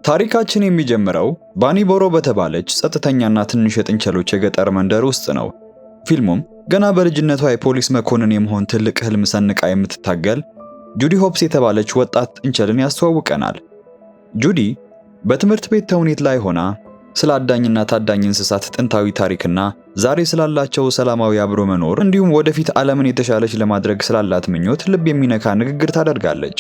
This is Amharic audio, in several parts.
ታሪካችን የሚጀምረው ባኒቦሮ በተባለች ጸጥተኛና ትንሽ የጥንቸሎች የገጠር መንደር ውስጥ ነው። ፊልሙም ገና በልጅነቷ የፖሊስ መኮንን የመሆን ትልቅ ህልም ሰንቃ የምትታገል ጁዲ ሆፕስ የተባለች ወጣት ጥንቸልን ያስተዋውቀናል። ጁዲ በትምህርት ቤት ተውኔት ላይ ሆና ስለ አዳኝና ታዳኝ እንስሳት ጥንታዊ ታሪክና ዛሬ ስላላቸው ሰላማዊ አብሮ መኖር እንዲሁም ወደፊት ዓለምን የተሻለች ለማድረግ ስላላት ምኞት ልብ የሚነካ ንግግር ታደርጋለች።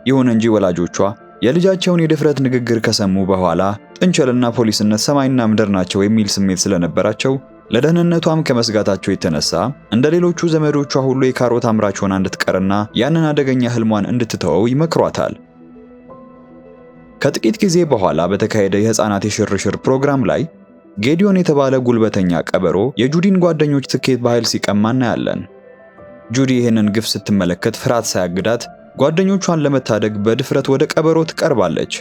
ይሁን እንጂ ወላጆቿ የልጃቸውን የድፍረት ንግግር ከሰሙ በኋላ ጥንቸልና ፖሊስነት ሰማይና ምድር ናቸው የሚል ስሜት ስለነበራቸው ለደህንነቷም ከመስጋታቸው የተነሳ እንደ ሌሎቹ ዘመዶቿ ሁሉ የካሮት አምራች ሆና እንድትቀርና ያንን አደገኛ ህልሟን እንድትተወው ይመክሯታል። ከጥቂት ጊዜ በኋላ በተካሄደ የህፃናት የሽርሽር ፕሮግራም ላይ ጌዲዮን የተባለ ጉልበተኛ ቀበሮ የጁዲን ጓደኞች ትኬት በኃይል ሲቀማ እናያለን። ጁዲ ይህንን ግፍ ስትመለከት ፍርሃት ሳያግዳት ጓደኞቿን ለመታደግ በድፍረት ወደ ቀበሮ ትቀርባለች።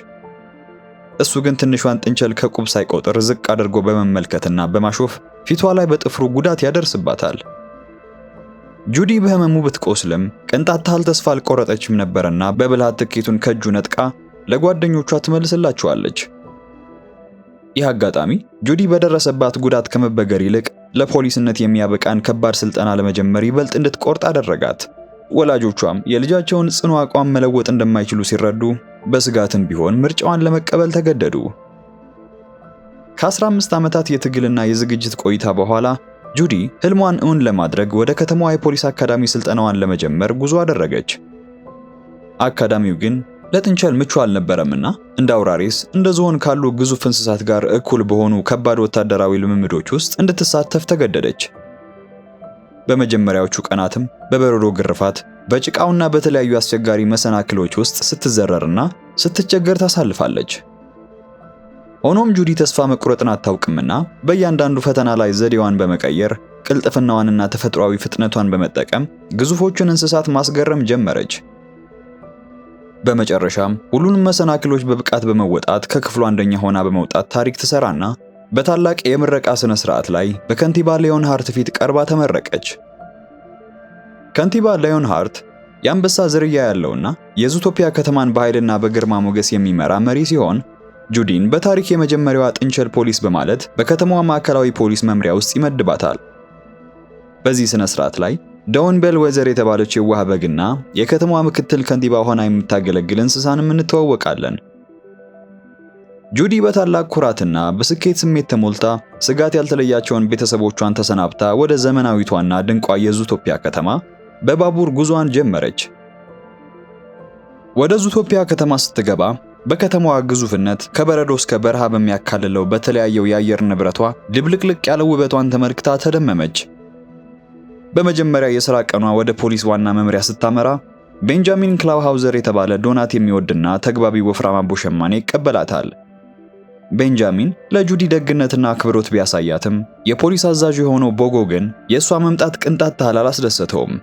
እሱ ግን ትንሿን ጥንቸል ከቁብ ሳይቆጥር ዝቅ አድርጎ በመመልከትና በማሾፍ ፊቷ ላይ በጥፍሩ ጉዳት ያደርስባታል። ጁዲ በህመሙ ብትቆስልም ቅንጣት ታህል ተስፋ አልቆረጠችም ነበርና በብልሃት ትኬቱን ከእጁ ነጥቃ ለጓደኞቿ ትመልስላቸዋለች። ይህ አጋጣሚ ጁዲ በደረሰባት ጉዳት ከመበገር ይልቅ ለፖሊስነት የሚያበቃን ከባድ ስልጠና ለመጀመር ይበልጥ እንድትቆርጥ አደረጋት። ወላጆቿም የልጃቸውን ጽኑ አቋም መለወጥ እንደማይችሉ ሲረዱ በስጋትም ቢሆን ምርጫዋን ለመቀበል ተገደዱ። ከ15 ዓመታት የትግልና የዝግጅት ቆይታ በኋላ ጁዲ ህልሟን እውን ለማድረግ ወደ ከተማዋ የፖሊስ አካዳሚ ስልጠናዋን ለመጀመር ጉዞ አደረገች። አካዳሚው ግን ለጥንቸል ምቹ አልነበረምና እንደ አውራሪስ እንደ ዝሆን ካሉ ግዙፍ እንስሳት ጋር እኩል በሆኑ ከባድ ወታደራዊ ልምምዶች ውስጥ እንድትሳተፍ ተገደደች። በመጀመሪያዎቹ ቀናትም በበረዶ ግርፋት በጭቃውና በተለያዩ አስቸጋሪ መሰናክሎች ውስጥ ስትዘረርና ስትቸገር ታሳልፋለች። ሆኖም ጁዲ ተስፋ መቁረጥን አታውቅምና በእያንዳንዱ ፈተና ላይ ዘዴዋን በመቀየር ቅልጥፍናዋንና ተፈጥሯዊ ፍጥነቷን በመጠቀም ግዙፎቹን እንስሳት ማስገረም ጀመረች። በመጨረሻም ሁሉንም መሰናክሎች በብቃት በመወጣት ከክፍሉ አንደኛ ሆና በመውጣት ታሪክ ትሰራና በታላቅ የምረቃ ስነ ስርዓት ላይ በከንቲባ ሊዮንሃርት ፊት ቀርባ ተመረቀች። ከንቲባ ሊዮንሃርት የአንበሳ ዝርያ ያለውና የዙቶፒያ ከተማን በኃይልና በግርማ ሞገስ የሚመራ መሪ ሲሆን ጁዲን በታሪክ የመጀመሪያዋ ጥንቸል ፖሊስ በማለት በከተማዋ ማዕከላዊ ፖሊስ መምሪያ ውስጥ ይመድባታል። በዚህ ስነ ስርዓት ላይ ዳውን ቤል ዌዘር የተባለች የዋህ በግና የከተማዋ ምክትል ከንቲባ ሆና የምታገለግል እንስሳንም እንተዋወቃለን። ጁዲ በታላቅ ኩራትና በስኬት ስሜት ተሞልታ ስጋት ያልተለያቸውን ቤተሰቦቿን ተሰናብታ ወደ ዘመናዊቷና ድንቋ የዙቶፒያ ከተማ በባቡር ጉዞዋን ጀመረች። ወደ ዙቶፒያ ከተማ ስትገባ በከተማዋ ግዙፍነት ከበረዶ እስከ በረሃ በሚያካልለው በተለያየው የአየር ንብረቷ ድብልቅልቅ ያለ ውበቷን ተመልክታ ተደመመች። በመጀመሪያ የሥራ ቀኗ ወደ ፖሊስ ዋና መምሪያ ስታመራ ቤንጃሚን ክላውሃውዘር የተባለ ዶናት የሚወድና ተግባቢ ወፍራም አቦ ሸማኔ ይቀበላታል። ቤንጃሚን ለጁዲ ደግነትና አክብሮት ቢያሳያትም የፖሊስ አዛዥ የሆነው ቦጎ ግን የእሷ መምጣት ቅንጣት ታህል አላስደሰተውም።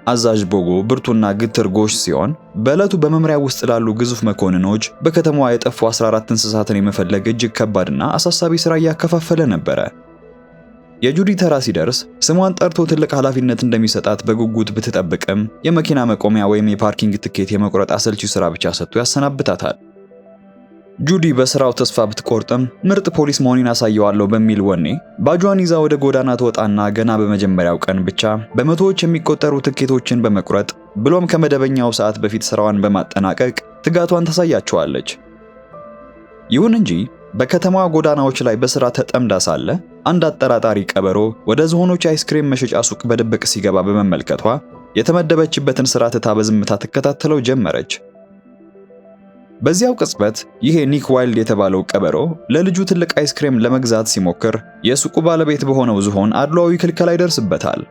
አዛዥ ቦጎ ብርቱና ግትር ጎሽ ሲሆን በዕለቱ በመምሪያ ውስጥ ላሉ ግዙፍ መኮንኖች በከተማዋ የጠፉ 14 እንስሳትን የመፈለግ እጅግ ከባድና አሳሳቢ ሥራ እያከፋፈለ ነበረ። የጁዲ ተራ ሲደርስ ስሟን ጠርቶ ትልቅ ኃላፊነት እንደሚሰጣት በጉጉት ብትጠብቅም የመኪና መቆሚያ ወይም የፓርኪንግ ትኬት የመቁረጥ አሰልቺ ሥራ ብቻ ሰጥቶ ያሰናብታታል። ጁዲ በስራው ተስፋ ብትቆርጥም ምርጥ ፖሊስ መሆኔን አሳየዋለሁ በሚል ወኔ ባጇን ይዛ ወደ ጎዳና ትወጣና ገና በመጀመሪያው ቀን ብቻ በመቶዎች የሚቆጠሩ ትኬቶችን በመቁረጥ ብሎም ከመደበኛው ሰዓት በፊት ስራዋን በማጠናቀቅ ትጋቷን ታሳያቸዋለች። ይሁን እንጂ በከተማዋ ጎዳናዎች ላይ በስራ ተጠምዳ ሳለ አንድ አጠራጣሪ ቀበሮ ወደ ዝሆኖች አይስክሬም መሸጫ ሱቅ በድብቅ ሲገባ በመመልከቷ የተመደበችበትን ስራ ትታ በዝምታ ትከታተለው ጀመረች። በዚያው ቅጽበት ይሄ ኒክ ዋይልድ የተባለው ቀበሮ ለልጁ ትልቅ አይስክሬም ለመግዛት ሲሞክር የሱቁ ባለቤት በሆነው ዝሆን አድሏዊ ክልከላ ይደርስበታል።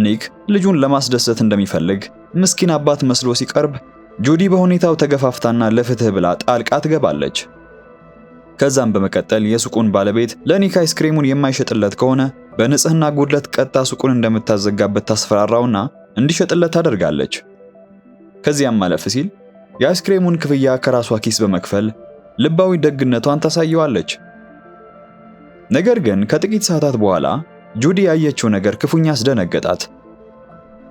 ኒክ ልጁን ለማስደሰት እንደሚፈልግ ምስኪን አባት መስሎ ሲቀርብ ጁዲ በሁኔታው ተገፋፍታና ለፍትህ ብላ ጣልቃ ትገባለች። ከዛም በመቀጠል የሱቁን ባለቤት ለኒክ አይስክሬሙን የማይሸጥለት ከሆነ በንጽህና ጉድለት ቀጣ ሱቁን እንደምታዘጋበት ታስፈራራውና እንዲሸጥለት ታደርጋለች። ከዚያም ማለፍ ሲል የአይስክሬሙን ክፍያ ከራሷ ኪስ በመክፈል ልባዊ ደግነቷን ታሳየዋለች። ነገር ግን ከጥቂት ሰዓታት በኋላ ጁዲ ያየችው ነገር ክፉኛ አስደነገጣት።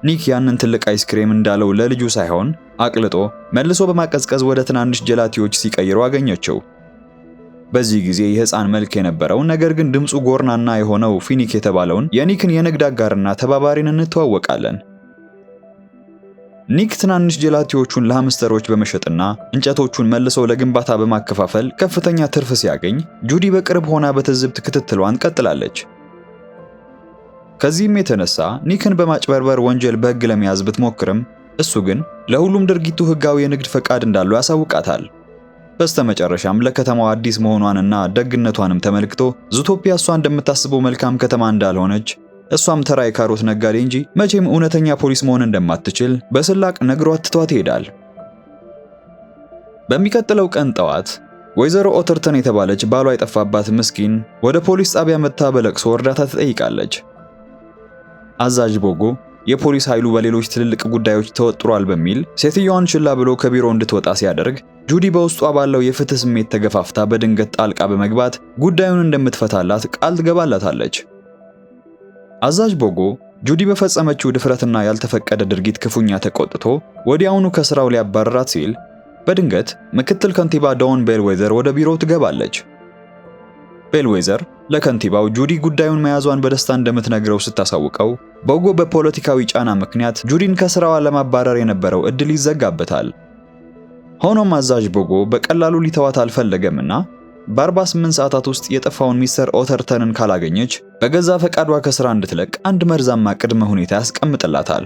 ኒክ ያንን ትልቅ አይስክሬም እንዳለው ለልጁ ሳይሆን አቅልጦ መልሶ በማቀዝቀዝ ወደ ትናንሽ ጀላቲዎች ሲቀይረው አገኘችው። በዚህ ጊዜ የህፃን መልክ የነበረው ነገር ግን ድምፁ ጎርናና የሆነው ፊኒክ የተባለውን የኒክን የንግድ አጋርና ተባባሪን እንተዋወቃለን። ኒክ ትናንሽ ጀላቲዎቹን ለሃምስተሮች በመሸጥና እንጨቶቹን መልሶ ለግንባታ በማከፋፈል ከፍተኛ ትርፍ ሲያገኝ፣ ጁዲ በቅርብ ሆና በትዝብት ክትትሏን ቀጥላለች። ከዚህም የተነሳ ኒክን በማጭበርበር ወንጀል በህግ ለመያዝ ብትሞክርም እሱ ግን ለሁሉም ድርጊቱ ህጋዊ የንግድ ፈቃድ እንዳለው ያሳውቃታል። በስተመጨረሻም ለከተማው አዲስ መሆኗንና ደግነቷንም ተመልክቶ ዙቶፒያ እሷ እንደምታስበው መልካም ከተማ እንዳልሆነች፣ እሷም ተራ የካሮት ነጋዴ እንጂ መቼም እውነተኛ ፖሊስ መሆን እንደማትችል በስላቅ ነግሯት ትቷት ይሄዳል። በሚቀጥለው ቀን ጠዋት ወይዘሮ ኦተርተን የተባለች ባሏ የጠፋባት ምስኪን ወደ ፖሊስ ጣቢያ መጥታ በለቅሶ እርዳታ ትጠይቃለች። አዛዥ ቦጎ የፖሊስ ኃይሉ በሌሎች ትልልቅ ጉዳዮች ተወጥሯል በሚል ሴትዮዋን ችላ ብሎ ከቢሮ እንድትወጣ ሲያደርግ፣ ጁዲ በውስጧ ባለው የፍትህ ስሜት ተገፋፍታ በድንገት ጣልቃ በመግባት ጉዳዩን እንደምትፈታላት ቃል ትገባላታለች። አዛዥ ቦጎ ጁዲ በፈጸመችው ድፍረትና ያልተፈቀደ ድርጊት ክፉኛ ተቆጥቶ ወዲያውኑ ከስራው ሊያባረራት ሲል፣ በድንገት ምክትል ከንቲባ ዳውን ቤልዌዘር ወደ ቢሮው ትገባለች። ቤልዌዘር ለከንቲባው ጁዲ ጉዳዩን መያዟን በደስታ እንደምትነግረው ስታሳውቀው፣ ቦጎ በፖለቲካዊ ጫና ምክንያት ጁዲን ከስራዋ ለማባረር የነበረው እድል ይዘጋበታል። ሆኖም አዛዥ ቦጎ በቀላሉ ሊተዋት አልፈለገምና በ48 ሰዓታት ውስጥ የጠፋውን ሚስተር ኦተርተንን ካላገኘች በገዛ ፈቃዷ ከስራ እንድትለቅ አንድ መርዛማ ቅድመ ሁኔታ ያስቀምጥላታል።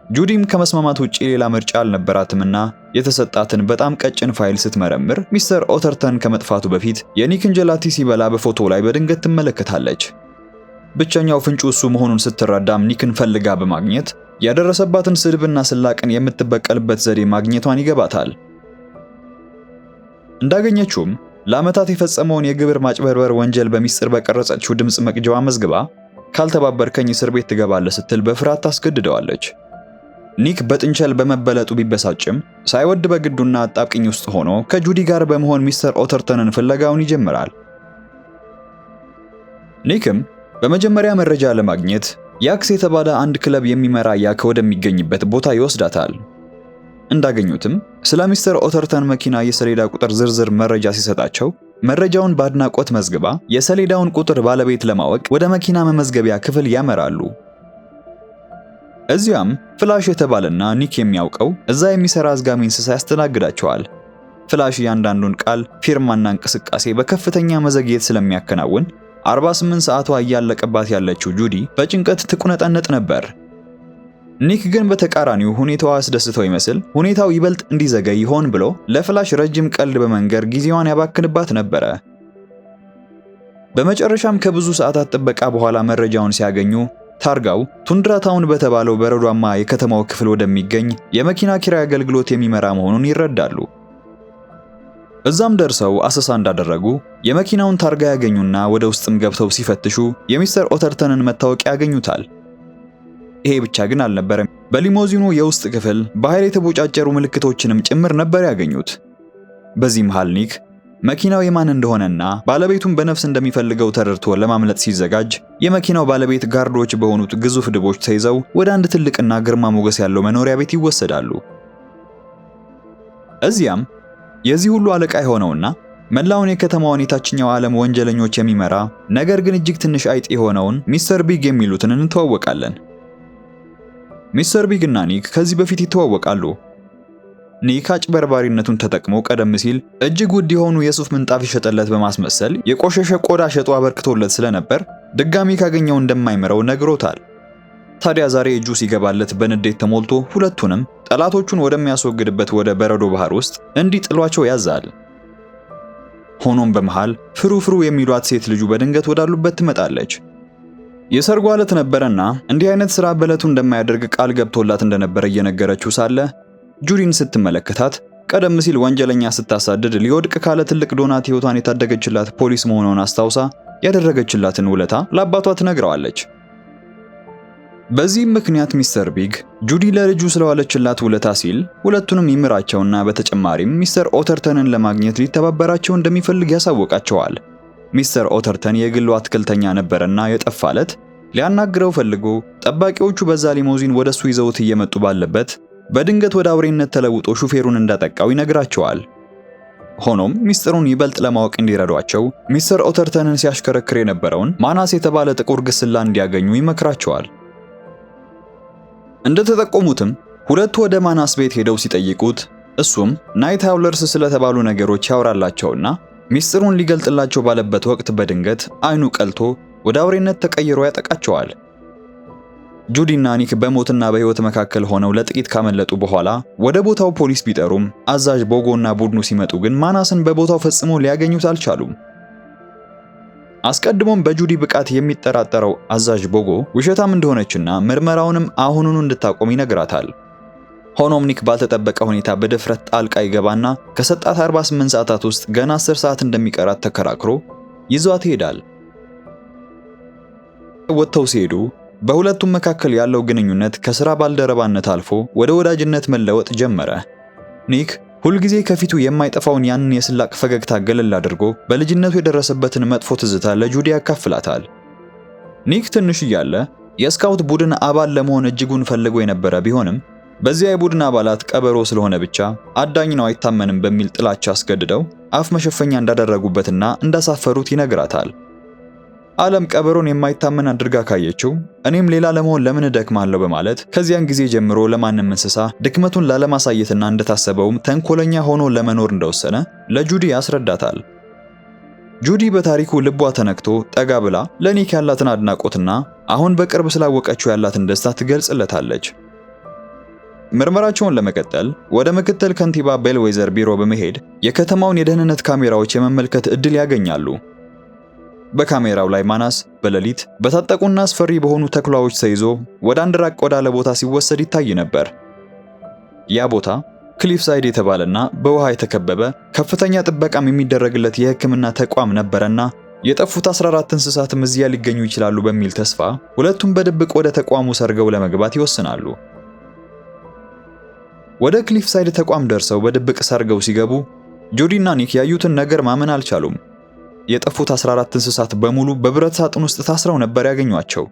ጁዲም ከመስማማት ውጪ ሌላ ምርጫ አልነበራትምና የተሰጣትን በጣም ቀጭን ፋይል ስትመረምር ሚስተር ኦተርተን ከመጥፋቱ በፊት የኒክን ጀላቲ ሲበላ በፎቶ ላይ በድንገት ትመለከታለች። ብቸኛው ፍንጩ እሱ መሆኑን ስትረዳም ኒክን ፈልጋ በማግኘት ያደረሰባትን ስድብና ስላቅን የምትበቀልበት ዘዴ ማግኘቷን ይገባታል። እንዳገኘችውም ለዓመታት የፈጸመውን የግብር ማጭበርበር ወንጀል በሚስጥር በቀረጸችው ድምጽ መቅጃዋ መዝግባ ካልተባበርከኝ እስር ቤት ትገባለህ ስትል በፍርሃት ታስገድደዋለች። ኒክ በጥንቸል በመበለጡ ቢበሳጭም ሳይወድ በግዱና አጣብቂኝ ውስጥ ሆኖ ከጁዲ ጋር በመሆን ሚስተር ኦተርተንን ፍለጋውን ይጀምራል። ኒክም በመጀመሪያ መረጃ ለማግኘት ያክስ የተባለ አንድ ክለብ የሚመራ ያክ ወደሚገኝበት ቦታ ይወስዳታል። እንዳገኙትም ስለ ሚስተር ኦተርተን መኪና የሰሌዳ ቁጥር ዝርዝር መረጃ ሲሰጣቸው መረጃውን በአድናቆት መዝግባ የሰሌዳውን ቁጥር ባለቤት ለማወቅ ወደ መኪና መመዝገቢያ ክፍል ያመራሉ። እዚያም ፍላሽ የተባለና ኒክ የሚያውቀው እዛ የሚሰራ አዝጋሚ እንስሳ ያስተናግዳቸዋል። ፍላሽ እያንዳንዱን ቃል፣ ፊርማና እንቅስቃሴ በከፍተኛ መዘግየት ስለሚያከናውን 48 ሰዓቷ እያለቀባት ያለችው ጁዲ በጭንቀት ትቁነጠነጥ ነበር። ኒክ ግን በተቃራኒው ሁኔታዋ አስደስተው ይመስል ሁኔታው ይበልጥ እንዲዘገይ ሆን ብሎ ለፍላሽ ረጅም ቀልድ በመንገር ጊዜዋን ያባክንባት ነበረ። በመጨረሻም ከብዙ ሰዓታት ጥበቃ በኋላ መረጃውን ሲያገኙ ታርጋው ቱንድራታውን በተባለው በረዷማ የከተማው ክፍል ወደሚገኝ የመኪና ኪራይ አገልግሎት የሚመራ መሆኑን ይረዳሉ። እዛም ደርሰው አሰሳ እንዳደረጉ የመኪናውን ታርጋ ያገኙና ወደ ውስጥም ገብተው ሲፈትሹ የሚስተር ኦተርተንን መታወቂያ ያገኙታል። ይሄ ብቻ ግን አልነበረም። በሊሞዚኑ የውስጥ ክፍል በኃይል የተቦጫጨሩ ምልክቶችንም ጭምር ነበር ያገኙት። በዚህ መሃል ኒክ መኪናው የማን እንደሆነና ባለቤቱን በነፍስ እንደሚፈልገው ተረድቶ ለማምለጥ ሲዘጋጅ የመኪናው ባለቤት ጋርዶች በሆኑት ግዙፍ ድቦች ተይዘው ወደ አንድ ትልቅና ግርማ ሞገስ ያለው መኖሪያ ቤት ይወሰዳሉ። እዚያም የዚህ ሁሉ አለቃ የሆነውና መላውን የከተማውን የታችኛው ዓለም ወንጀለኞች የሚመራ ነገር ግን እጅግ ትንሽ አይጥ የሆነውን ሚስተር ቢግ የሚሉትን እንተዋወቃለን። ሚስተር ቢግ እና ኒክ ከዚህ በፊት ይተዋወቃሉ። ኒክ አጭበርባሪነቱን ተጠቅሞ ቀደም ሲል እጅግ ውድ የሆኑ የሱፍ ምንጣፍ ይሸጠለት በማስመሰል የቆሸሸ ቆዳ ሸጦ አበርክቶለት ስለነበር ድጋሚ ካገኘው እንደማይመረው ነግሮታል። ታዲያ ዛሬ እጁ ሲገባለት በንዴት ተሞልቶ ሁለቱንም ጠላቶቹን ወደሚያስወግድበት ወደ በረዶ ባህር ውስጥ እንዲጥሏቸው ያዛል። ሆኖም በመሃል ፍሩ የሚሏት ሴት ልጁ በድንገት ወዳሉበት ትመጣለች። የሰርጓ ዕለት ነበረና እንዲህ አይነት ስራ በዕለቱ እንደማያደርግ ቃል ገብቶላት እንደነበረ እየነገረችው ሳለ ጁዲን ስትመለከታት ቀደም ሲል ወንጀለኛ ስታሳድድ ሊወድቅ ካለ ትልቅ ዶናት ህይወቷን የታደገችላት ፖሊስ መሆኗን አስታውሳ ያደረገችላትን ውለታ ለአባቷ ትነግረዋለች። በዚህም ምክንያት ሚስተር ቢግ ጁዲ ለልጁ ስለዋለችላት ውለታ ሲል ሁለቱንም ይምራቸውና በተጨማሪም ሚስተር ኦተርተንን ለማግኘት ሊተባበራቸው እንደሚፈልግ ያሳውቃቸዋል። ሚስተር ኦተርተን የግሉ አትክልተኛ ነበርና የጠፋለት ሊያናግረው ፈልጎ ጠባቂዎቹ በዛ ሊሞዚን ወደሱ ይዘውት እየመጡ ባለበት በድንገት ወደ አውሬነት ተለውጦ ሹፌሩን እንዳጠቃው ይነግራቸዋል። ሆኖም ሚስጥሩን ይበልጥ ለማወቅ እንዲረዷቸው ሚስተር ኦተርተንን ሲያሽከረክር የነበረውን ማናስ የተባለ ጥቁር ግስላ እንዲያገኙ ይመክራቸዋል። እንደተጠቆሙትም ሁለቱ ወደ ማናስ ቤት ሄደው ሲጠይቁት እሱም ናይት ሃውለርስ ስለተባሉ ነገሮች ያወራላቸውና ሚስጥሩን ሊገልጥላቸው ባለበት ወቅት በድንገት አይኑ ቀልቶ ወደ አውሬነት ተቀይሮ ያጠቃቸዋል። ጁዲና ኒክ በሞትና በሕይወት መካከል ሆነው ለጥቂት ካመለጡ በኋላ ወደ ቦታው ፖሊስ ቢጠሩም አዛዥ ቦጎና ቡድኑ ሲመጡ ግን ማናስን በቦታው ፈጽሞ ሊያገኙት አልቻሉም። አስቀድሞም በጁዲ ብቃት የሚጠራጠረው አዛዥ ቦጎ ውሸታም እንደሆነችና ምርመራውንም አሁኑኑ እንድታቆም ይነግራታል። ሆኖም ኒክ ባልተጠበቀ ሁኔታ በድፍረት ጣልቃ ይገባና ከሰጣት 48 ሰዓታት ውስጥ ገና 10 ሰዓት እንደሚቀራት ተከራክሮ ይዟት ይሄዳል። ወጥተው ሲሄዱ በሁለቱም መካከል ያለው ግንኙነት ከሥራ ባልደረባነት አልፎ ወደ ወዳጅነት መለወጥ ጀመረ። ኒክ ሁልጊዜ ከፊቱ የማይጠፋውን ያንን የስላቅ ፈገግታ ገለል አድርጎ በልጅነቱ የደረሰበትን መጥፎ ትዝታ ለጁዲ ያካፍላታል። ኒክ ትንሽ እያለ የስካውት ቡድን አባል ለመሆን እጅጉን ፈልጎ የነበረ ቢሆንም በዚያ የቡድን አባላት ቀበሮ ስለሆነ ብቻ አዳኝ ነው አይታመንም በሚል ጥላቻ አስገድደው አፍ መሸፈኛ እንዳደረጉበትና እንዳሳፈሩት ይነግራታል። ዓለም ቀበሮን የማይታመን አድርጋ ካየችው እኔም ሌላ ለመሆን ለምን እደክማለሁ በማለት ከዚያን ጊዜ ጀምሮ ለማንም እንስሳ ድክመቱን ላለማሳየትና እንደታሰበውም ተንኮለኛ ሆኖ ለመኖር እንደወሰነ ለጁዲ ያስረዳታል። ጁዲ በታሪኩ ልቧ ተነክቶ ጠጋ ብላ ለኒክ ያላትን አድናቆትና አሁን በቅርብ ስላወቀችው ያላትን ደስታ ትገልጽለታለች። ምርመራቸውን ለመቀጠል ወደ ምክትል ከንቲባ ቤልዌዘር ቢሮ በመሄድ የከተማውን የደህንነት ካሜራዎች የመመልከት ዕድል ያገኛሉ። በካሜራው ላይ ማናስ በሌሊት በታጠቁና አስፈሪ በሆኑ ተኩላዎች ተይዞ ወደ አንድ ራቅ ወዳለ ቦታ ሲወሰድ ይታይ ነበር። ያ ቦታ ክሊፍሳይድ የተባለና በውሃ የተከበበ ከፍተኛ ጥበቃም የሚደረግለት የሕክምና ተቋም ነበረና የጠፉት 14 እንስሳትም እዚያ ሊገኙ ይችላሉ በሚል ተስፋ ሁለቱም በድብቅ ወደ ተቋሙ ሰርገው ለመግባት ይወስናሉ። ወደ ክሊፍሳይድ ተቋም ደርሰው በድብቅ ሰርገው ሲገቡ ጁዲና ኒክ ያዩትን ነገር ማመን አልቻሉም። የጠፉት 14 እንስሳት በሙሉ በብረት ሳጥን ውስጥ ታስረው ነበር ያገኟቸው።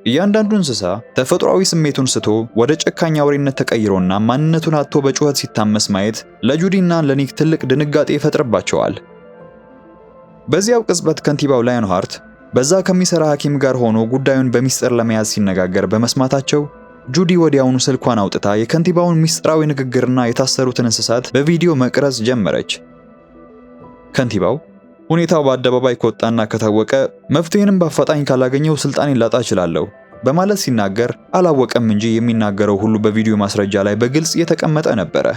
እያንዳንዱ እንስሳ ተፈጥሯዊ ስሜቱን ስቶ ወደ ጨካኝ አውሬነት ተቀይሮና ማንነቱን አጥቶ በጩኸት ሲታመስ ማየት ለጁዲና ለኒክ ትልቅ ድንጋጤ ይፈጥርባቸዋል። በዚያው ቅጽበት ከንቲባው ላዮንሃርት በዛ ከሚሰራ ሐኪም ጋር ሆኖ ጉዳዩን በሚስጥር ለመያዝ ሲነጋገር በመስማታቸው ጁዲ ወዲያውኑ ስልኳን አውጥታ የከንቲባውን ሚስጥራዊ ንግግርና የታሰሩትን እንስሳት በቪዲዮ መቅረጽ ጀመረች። ከንቲባው ሁኔታው በአደባባይ ከወጣና ከታወቀ መፍትሄንም በአፋጣኝ ካላገኘው ስልጣኔን ላጣ እችላለሁ በማለት ሲናገር አላወቀም እንጂ የሚናገረው ሁሉ በቪዲዮ ማስረጃ ላይ በግልጽ የተቀመጠ ነበረ።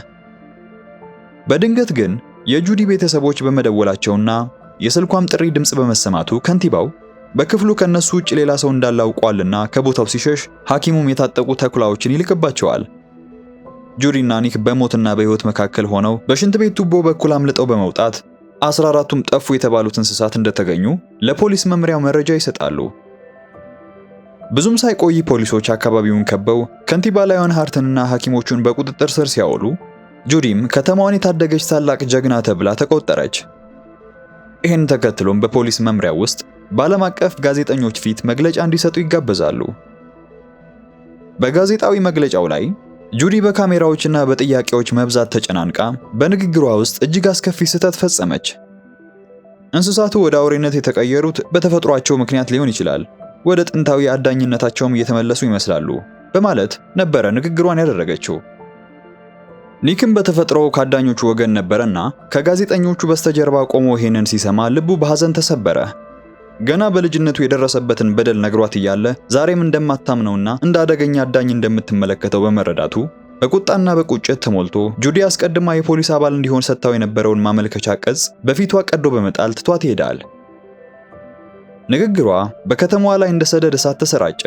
በድንገት ግን የጁዲ ቤተሰቦች በመደወላቸውና የስልኳም ጥሪ ድምጽ በመሰማቱ ከንቲባው በክፍሉ ከነሱ ውጭ ሌላ ሰው እንዳላውቋልና ከቦታው ሲሸሽ ሐኪሙም የታጠቁ ተኩላዎችን ይልክባቸዋል። ጁዲና ኒክ በሞትና በሕይወት መካከል ሆነው በሽንት ቤት ቱቦ በኩል አምልጠው በመውጣት 14ቱም ጠፉ የተባሉት እንስሳት እንደተገኙ ለፖሊስ መምሪያው መረጃ ይሰጣሉ። ብዙም ሳይቆይ ፖሊሶች አካባቢውን ከበው ከንቲባ ላዮንሃርትንና ሐኪሞቹን በቁጥጥር ስር ሲያውሉ ጁዲም ከተማዋን የታደገች ታላቅ ጀግና ተብላ ተቆጠረች። ይህን ተከትሎም በፖሊስ መምሪያው ውስጥ በዓለም አቀፍ ጋዜጠኞች ፊት መግለጫ እንዲሰጡ ይጋበዛሉ። በጋዜጣዊ መግለጫው ላይ ጁዲ በካሜራዎችና በጥያቄዎች መብዛት ተጨናንቃ በንግግሯ ውስጥ እጅግ አስከፊ ስህተት ፈጸመች። እንስሳቱ ወደ አውሬነት የተቀየሩት በተፈጥሯቸው ምክንያት ሊሆን ይችላል፣ ወደ ጥንታዊ አዳኝነታቸውም እየተመለሱ ይመስላሉ በማለት ነበረ ንግግሯን ያደረገችው። ኒክም በተፈጥሮ ከአዳኞቹ ወገን ነበረና ከጋዜጠኞቹ በስተጀርባ ቆሞ ይሄንን ሲሰማ ልቡ በሐዘን ተሰበረ። ገና በልጅነቱ የደረሰበትን በደል ነግሯት እያለ ዛሬም እንደማታምነውና እንደ አደገኛ አዳኝ እንደምትመለከተው በመረዳቱ በቁጣና በቁጭት ተሞልቶ ጁዲ አስቀድማ የፖሊስ አባል እንዲሆን ሰጥታው የነበረውን ማመልከቻ ቅጽ በፊቷ ቀዶ በመጣል ትቷት ይሄዳል። ንግግሯ በከተማዋ ላይ እንደ ሰደድ እሳት ተሰራጨ።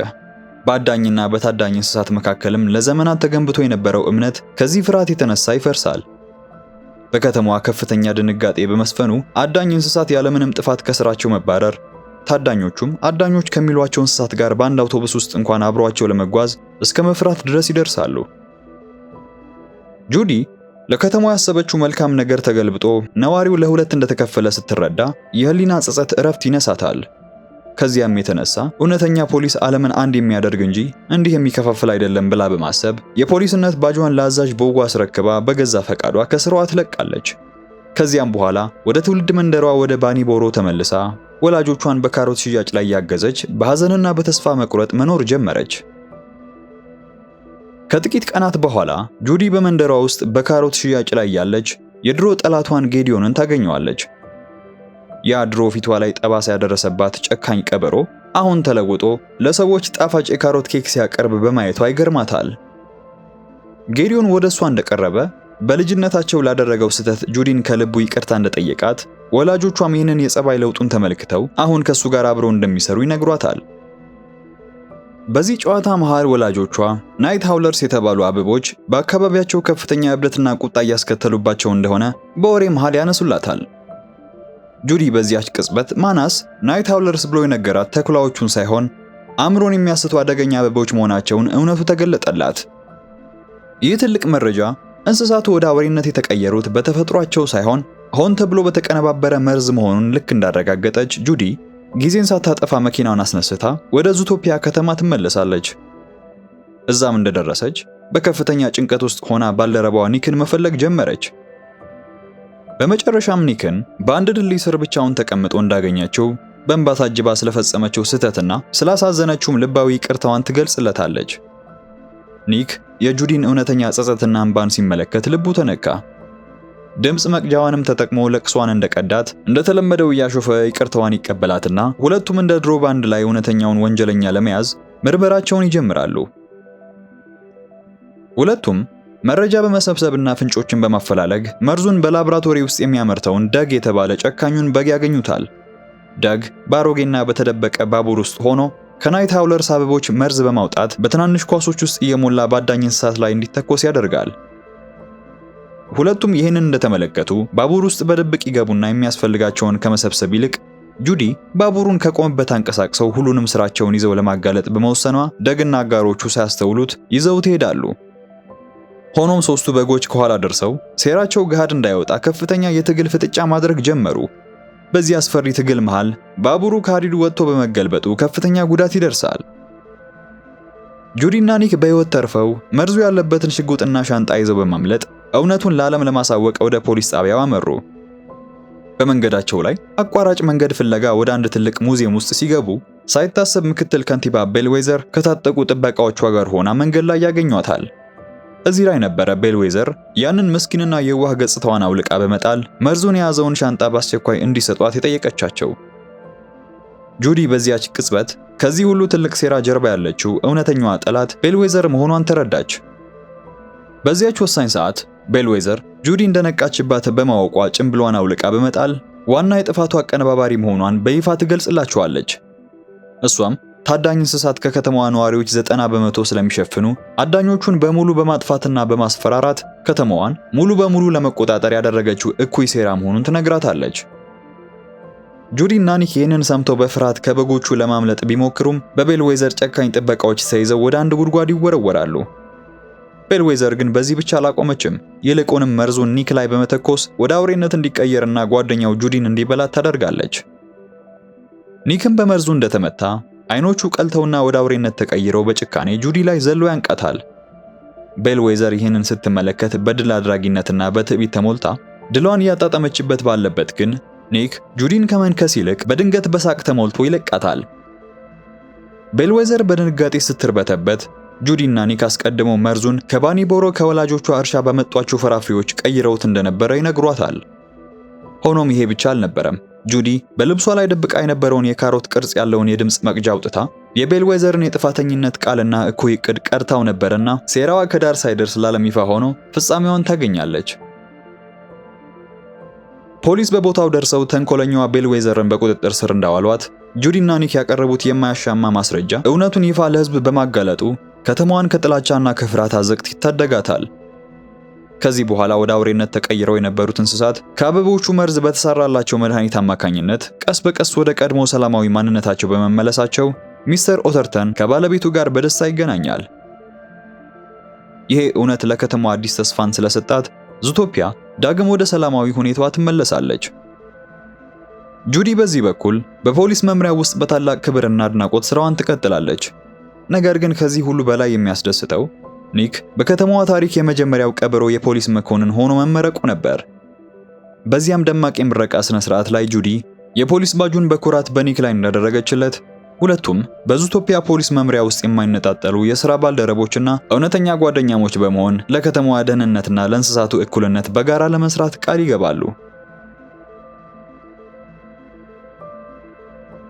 በአዳኝና በታዳኝ እንስሳት መካከልም ለዘመናት ተገንብቶ የነበረው እምነት ከዚህ ፍርሃት የተነሳ ይፈርሳል። በከተማዋ ከፍተኛ ድንጋጤ በመስፈኑ አዳኝ እንስሳት ያለምንም ጥፋት ከስራቸው መባረር፣ ታዳኞቹም አዳኞች ከሚሏቸው እንስሳት ጋር በአንድ አውቶቡስ ውስጥ እንኳን አብሯቸው ለመጓዝ እስከ መፍራት ድረስ ይደርሳሉ። ጁዲ ለከተማዋ ያሰበችው መልካም ነገር ተገልብጦ ነዋሪው ለሁለት እንደተከፈለ ስትረዳ የህሊና ጸጸት እረፍት ይነሳታል። ከዚያም የተነሳ እውነተኛ ፖሊስ ዓለምን አንድ የሚያደርግ እንጂ እንዲህ የሚከፋፍል አይደለም ብላ በማሰብ የፖሊስነት ባጇን ለአዛዥ ቦጎ አስረክባ በገዛ ፈቃዷ ከስራዋ ትለቃለች። ከዚያም በኋላ ወደ ትውልድ መንደሯ ወደ ባኒቦሮ ተመልሳ ወላጆቿን በካሮት ሽያጭ ላይ ያገዘች በሐዘንና በተስፋ መቁረጥ መኖር ጀመረች። ከጥቂት ቀናት በኋላ ጁዲ በመንደሯ ውስጥ በካሮት ሽያጭ ላይ ያለች የድሮ ጠላቷን ጌዲዮንን ታገኘዋለች። ያ ድሮ ፊቷ ላይ ጠባሳ ያደረሰባት ጨካኝ ቀበሮ አሁን ተለውጦ ለሰዎች ጣፋጭ የካሮት ኬክ ሲያቀርብ በማየቷ ይገርማታል። ጌዲዮን ወደ እሷ እንደቀረበ በልጅነታቸው ላደረገው ስህተት ጁዲን ከልቡ ይቅርታ እንደጠየቃት፣ ወላጆቿም ይህንን የጸባይ ለውጡን ተመልክተው አሁን ከሱ ጋር አብረው እንደሚሰሩ ይነግሯታል። በዚህ ጨዋታ መሃል ወላጆቿ ናይት ሃውለርስ የተባሉ አበቦች በአካባቢያቸው ከፍተኛ እብደትና ቁጣ እያስከተሉባቸው እንደሆነ በወሬ መሃል ያነሱላታል። ጁዲ በዚያች ቅጽበት ማናስ ናይት ሃውለርስ ብሎ የነገራት ተኩላዎቹን ሳይሆን አእምሮን የሚያስቱ አደገኛ አበቦች መሆናቸውን እውነቱ ተገለጠላት። ይህ ትልቅ መረጃ እንስሳቱ ወደ አውሬነት የተቀየሩት በተፈጥሯቸው ሳይሆን ሆን ተብሎ በተቀነባበረ መርዝ መሆኑን ልክ እንዳረጋገጠች ጁዲ ጊዜን ሳታጠፋ መኪናውን አስነስታ ወደ ዙቶፒያ ከተማ ትመለሳለች። እዛም እንደደረሰች በከፍተኛ ጭንቀት ውስጥ ሆና ባልደረባዋ ኒክን መፈለግ ጀመረች። በመጨረሻም ኒክን በአንድ ድልድይ ስር ብቻውን ተቀምጦ እንዳገኘችው በእንባ ታጅባ ስለፈጸመችው ስህተትና ስላሳዘነችውም ልባዊ ይቅርታዋን ትገልጽለታለች። ኒክ የጁዲን እውነተኛ ጸጸትና እንባን ሲመለከት ልቡ ተነካ። ድምጽ መቅጃዋንም ተጠቅሞ ለቅሷን እንደቀዳት እንደተለመደው እያሾፈ ይቅርታዋን ይቀበላትና ሁለቱም እንደ ድሮ ባንድ ላይ እውነተኛውን ወንጀለኛ ለመያዝ ምርመራቸውን ይጀምራሉ። ሁለቱም መረጃ በመሰብሰብና ፍንጮችን በማፈላለግ መርዙን በላብራቶሪ ውስጥ የሚያመርተውን ደግ የተባለ ጨካኙን በግ ያገኙታል። ደግ ባሮጌና በተደበቀ ባቡር ውስጥ ሆኖ ከናይት ሃውለርስ አበቦች መርዝ በማውጣት በትናንሽ ኳሶች ውስጥ እየሞላ ባዳኝ እንስሳት ላይ እንዲተኮስ ያደርጋል። ሁለቱም ይህንን እንደተመለከቱ ባቡር ውስጥ በድብቅ ይገቡና የሚያስፈልጋቸውን ከመሰብሰብ ይልቅ ጁዲ ባቡሩን ከቆመበት አንቀሳቅሰው ሁሉንም ስራቸውን ይዘው ለማጋለጥ በመወሰኗ ደግና አጋሮቹ ሳያስተውሉት ይዘውት ይሄዳሉ። ሆኖም ሶስቱ በጎች ከኋላ ደርሰው ሴራቸው ገሃድ እንዳይወጣ ከፍተኛ የትግል ፍጥጫ ማድረግ ጀመሩ። በዚህ አስፈሪ ትግል መሃል ባቡሩ ከሐዲዱ ወጥቶ በመገልበጡ ከፍተኛ ጉዳት ይደርሳል። ጁዲና ኒክ በሕይወት ተርፈው መርዙ ያለበትን ሽጉጥና ሻንጣ ይዘው በማምለጥ እውነቱን ለዓለም ለማሳወቅ ወደ ፖሊስ ጣቢያው አመሩ። በመንገዳቸው ላይ አቋራጭ መንገድ ፍለጋ ወደ አንድ ትልቅ ሙዚየም ውስጥ ሲገቡ ሳይታሰብ ምክትል ከንቲባ ቤልዌዘር ከታጠቁ ጥበቃዎቿ ጋር ሆና መንገድ ላይ ያገኟታል። እዚህ ላይ ነበረ ቤልዌዘር ያንን ምስኪንና የዋህ ገጽታዋን አውልቃ በመጣል መርዙን የያዘውን ሻንጣ በአስቸኳይ እንዲሰጧት የጠየቀቻቸው። ጁዲ በዚያች ቅጽበት ከዚህ ሁሉ ትልቅ ሴራ ጀርባ ያለችው እውነተኛዋ ጠላት ቤልዌዘር መሆኗን ተረዳች። በዚያች ወሳኝ ሰዓት ቤልዌዘር ጁዲ እንደነቃችባት በማወቋ ጭምብሏን አውልቃ በመጣል ዋና የጥፋቱ አቀነባባሪ መሆኗን በይፋ ትገልጽላቸዋለች። እሷም ታዳኝ እንስሳት ከከተማዋ ነዋሪዎች 90% ስለሚሸፍኑ አዳኞቹን በሙሉ በማጥፋትና በማስፈራራት ከተማዋን ሙሉ በሙሉ ለመቆጣጠር ያደረገችው እኩይ ሴራ መሆኑን ትነግራታለች። ጁዲ እና ኒክ ይህንን ሰምተው በፍርሃት ከበጎቹ ለማምለጥ ቢሞክሩም በቤልዌዘር ጨካኝ ጥበቃዎች ተይዘው ወደ አንድ ጉድጓድ ይወረወራሉ። ቤልዌዘር ግን በዚህ ብቻ አላቆመችም። ይልቁንም መርዙን ኒክ ላይ በመተኮስ ወደ አውሬነት እንዲቀየርና ጓደኛው ጁዲን እንዲበላት ታደርጋለች። ኒክም በመርዙ እንደተመታ አይኖቹ ቀልተውና ወደ አውሬነት ተቀይረው በጭካኔ ጁዲ ላይ ዘሎ ያንቃታል። ቤልዌዘር ይህንን ስትመለከት በድል አድራጊነትና በትዕቢት ተሞልታ ድሏን እያጣጣመችበት ባለበት ግን ኒክ ጁዲን ከመንከስ ይልቅ በድንገት በሳቅ ተሞልቶ ይለቃታል። ቤልዌዘር በድንጋጤ ስትርበተበት ጁዲና ኒክ አስቀድመው መርዙን ከባኒቦሮ ከወላጆቿ እርሻ በመጧቸው ፍራፍሬዎች ቀይረውት እንደነበረ ይነግሯታል። ሆኖም ይሄ ብቻ አልነበረም። ጁዲ በልብሷ ላይ ደብቃ የነበረውን የካሮት ቅርጽ ያለውን የድምጽ መቅጃ አውጥታ የቤልዌዘርን የጥፋተኝነት ቃልና እኩይ ዕቅድ ቀርታው ነበርና ሴራዋ ከዳር ሳይደርስ ላለም ይፋ ሆኖ ፍጻሜዋን ታገኛለች። ፖሊስ በቦታው ደርሰው ተንኮለኛዋ ቤልዌዘርን በቁጥጥር ስር እንዳዋሏት ጁዲና ኒክ ያቀረቡት የማያሻማ ማስረጃ እውነቱን ይፋ ለሕዝብ በማጋለጡ ከተማዋን ከጥላቻና ከፍርሃት አዘቅት ይታደጋታል። ከዚህ በኋላ ወደ አውሬነት ተቀይረው የነበሩት እንስሳት ከአበቦቹ መርዝ በተሰራላቸው መድኃኒት አማካኝነት ቀስ በቀስ ወደ ቀድሞ ሰላማዊ ማንነታቸው በመመለሳቸው ሚስተር ኦተርተን ከባለቤቱ ጋር በደስታ ይገናኛል። ይሄ እውነት ለከተማዋ አዲስ ተስፋን ስለሰጣት ዙቶፒያ ዳግም ወደ ሰላማዊ ሁኔታዋ ትመለሳለች። ጁዲ በዚህ በኩል በፖሊስ መምሪያ ውስጥ በታላቅ ክብርና አድናቆት ስራዋን ትቀጥላለች። ነገር ግን ከዚህ ሁሉ በላይ የሚያስደስተው ኒክ በከተማዋ ታሪክ የመጀመሪያው ቀበሮ የፖሊስ መኮንን ሆኖ መመረቁ ነበር። በዚያም ደማቅ የምረቃ ስነ ስርዓት ላይ ጁዲ የፖሊስ ባጁን በኩራት በኒክ ላይ እንዳደረገችለት ሁለቱም በዙቶፒያ ፖሊስ መምሪያ ውስጥ የማይነጣጠሉ የሥራ ባልደረቦችና እውነተኛ ጓደኛሞች በመሆን ለከተማዋ ደህንነትና ለእንስሳቱ እኩልነት በጋራ ለመስራት ቃል ይገባሉ።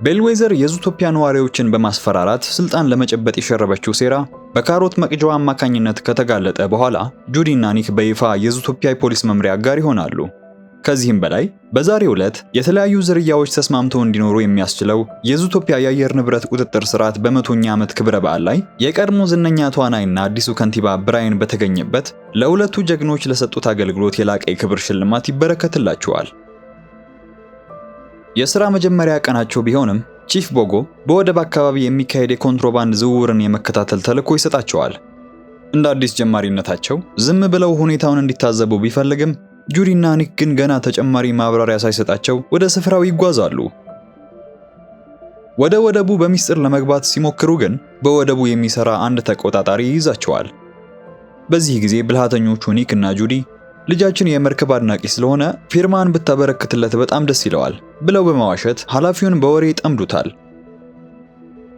ቤልዌዘር የዙቶፒያ ነዋሪዎችን በማስፈራራት ስልጣን ለመጨበጥ የሸረበችው ሴራ በካሮት መቅጃዋ አማካኝነት ከተጋለጠ በኋላ ጁዲና ኒክ በይፋ የዙቶፒያ ፖሊስ መምሪያ አጋር ይሆናሉ። ከዚህም በላይ በዛሬው ዕለት የተለያዩ ዝርያዎች ተስማምተው እንዲኖሩ የሚያስችለው የዙቶፒያ የአየር ንብረት ቁጥጥር ስርዓት በ100ኛ ዓመት ክብረ በዓል ላይ የቀድሞ ዝነኛ ተዋናይና አዲሱ ከንቲባ ብራያን በተገኘበት ለሁለቱ ጀግኖች ለሰጡት አገልግሎት የላቀ የክብር ሽልማት ይበረከትላቸዋል። የሥራ መጀመሪያ ቀናቸው ቢሆንም ቺፍ ቦጎ በወደብ አካባቢ የሚካሄድ የኮንትሮባንድ ዝውውርን የመከታተል ተልዕኮ ይሰጣቸዋል። እንደ አዲስ ጀማሪነታቸው ዝም ብለው ሁኔታውን እንዲታዘቡ ቢፈልግም ጁዲና ኒክ ግን ገና ተጨማሪ ማብራሪያ ሳይሰጣቸው ወደ ስፍራው ይጓዛሉ። ወደ ወደቡ በሚስጥር ለመግባት ሲሞክሩ ግን በወደቡ የሚሰራ አንድ ተቆጣጣሪ ይይዛቸዋል። በዚህ ጊዜ ብልሃተኞቹ ኒክ እና ጁዲ ልጃችን የመርከብ አድናቂ ስለሆነ ፊርማን ብታበረክትለት በጣም ደስ ይለዋል ብለው በመዋሸት ኃላፊውን በወሬ ይጠምዱታል።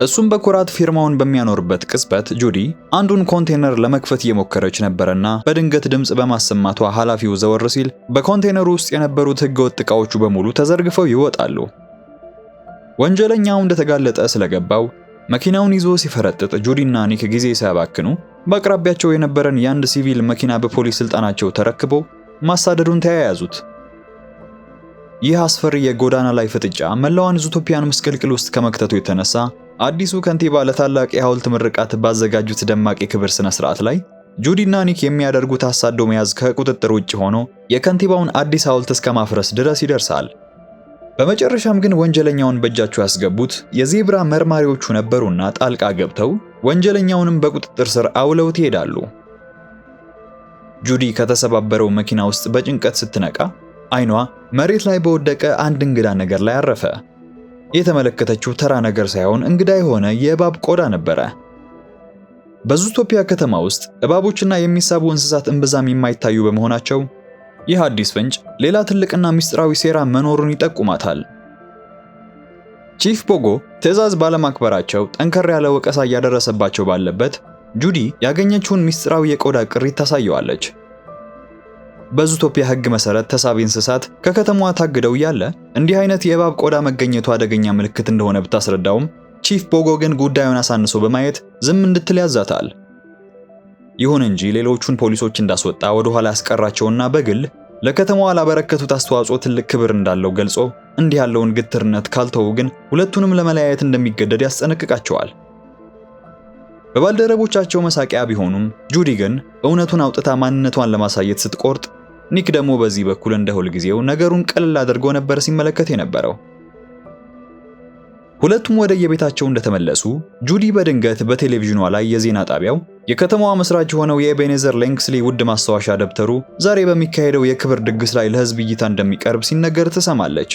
እሱም በኩራት ፊርማውን በሚያኖርበት ቅጽበት ጁዲ አንዱን ኮንቴነር ለመክፈት እየሞከረች ነበርና በድንገት ድምጽ በማሰማቷ ኃላፊው ዘወር ሲል በኮንቴነሩ ውስጥ የነበሩት ህገወጥ ዕቃዎቹ በሙሉ ተዘርግፈው ይወጣሉ። ወንጀለኛው እንደተጋለጠ ስለገባው መኪናውን ይዞ ሲፈረጥጥ ጁዲና ኒክ ጊዜ ሳያባክኑ በአቅራቢያቸው የነበረን የአንድ ሲቪል መኪና በፖሊስ ስልጣናቸው ተረክበው ማሳደዱን ተያያዙት። ይህ አስፈሪ የጎዳና ላይ ፍጥጫ መላዋን ዙቶፒያን ምስቅልቅል ውስጥ ከመክተቱ የተነሳ አዲሱ ከንቲባ ለታላቅ የሐውልት ምርቃት ባዘጋጁት ደማቅ የክብር ስነ ስርዓት ላይ ጁዲና ኒክ የሚያደርጉት አሳዶ መያዝ ከቁጥጥር ውጭ ሆኖ የከንቲባውን አዲስ ሐውልት እስከ ማፍረስ ድረስ ይደርሳል። በመጨረሻም ግን ወንጀለኛውን በእጃቸው ያስገቡት የዜብራ መርማሪዎቹ ነበሩና ጣልቃ ገብተው ወንጀለኛውንም በቁጥጥር ስር አውለውት ይሄዳሉ። ጁዲ ከተሰባበረው መኪና ውስጥ በጭንቀት ስትነቃ አይኗ መሬት ላይ በወደቀ አንድ እንግዳ ነገር ላይ አረፈ። የተመለከተችው ተራ ነገር ሳይሆን እንግዳ የሆነ የእባብ ቆዳ ነበረ። በዙቶፒያ ከተማ ውስጥ እባቦችና የሚሳቡ እንስሳት እምብዛም የማይታዩ በመሆናቸው ይህ አዲስ ፍንጭ ሌላ ትልቅና ምስጢራዊ ሴራ መኖሩን ይጠቁማታል። ቺፍ ቦጎ ትዕዛዝ ባለማክበራቸው ጠንከር ያለ ወቀሳ እያደረሰባቸው ባለበት ጁዲ ያገኘችውን ምስጢራዊ የቆዳ ቅሪት ታሳየዋለች። በዙቶፒያ ሕግ መሰረት ተሳቢ እንስሳት ከከተማዋ ታግደው ያለ እንዲህ አይነት የእባብ ቆዳ መገኘቱ አደገኛ ምልክት እንደሆነ ብታስረዳውም ቺፍ ቦጎ ግን ጉዳዩን አሳንሶ በማየት ዝም እንድትል ያዛታል። ይሁን እንጂ ሌሎቹን ፖሊሶች እንዳስወጣ ወደ ኋላ ያስቀራቸውና በግል ለከተማዋ ላበረከቱት አስተዋጽኦ ትልቅ ክብር እንዳለው ገልጾ እንዲህ ያለውን ግትርነት ካልተው ግን ሁለቱንም ለመለያየት እንደሚገደድ ያስጠነቅቃቸዋል። በባልደረቦቻቸው መሳቂያ ቢሆኑም ጁዲ ግን እውነቱን አውጥታ ማንነቷን ለማሳየት ስትቆርጥ ኒክ ደግሞ በዚህ በኩል እንደ ሁል ጊዜው ነገሩን ቀለል አድርጎ ነበር ሲመለከት የነበረው። ሁለቱም ወደ የቤታቸው እንደተመለሱ ጁዲ በድንገት በቴሌቪዥኗ ላይ የዜና ጣቢያው የከተማዋ መስራች የሆነው የኤቤኔዘር ሌንግስሊ ውድ ማስታወሻ ደብተሩ ዛሬ በሚካሄደው የክብር ድግስ ላይ ለሕዝብ እይታ እንደሚቀርብ ሲነገር ትሰማለች።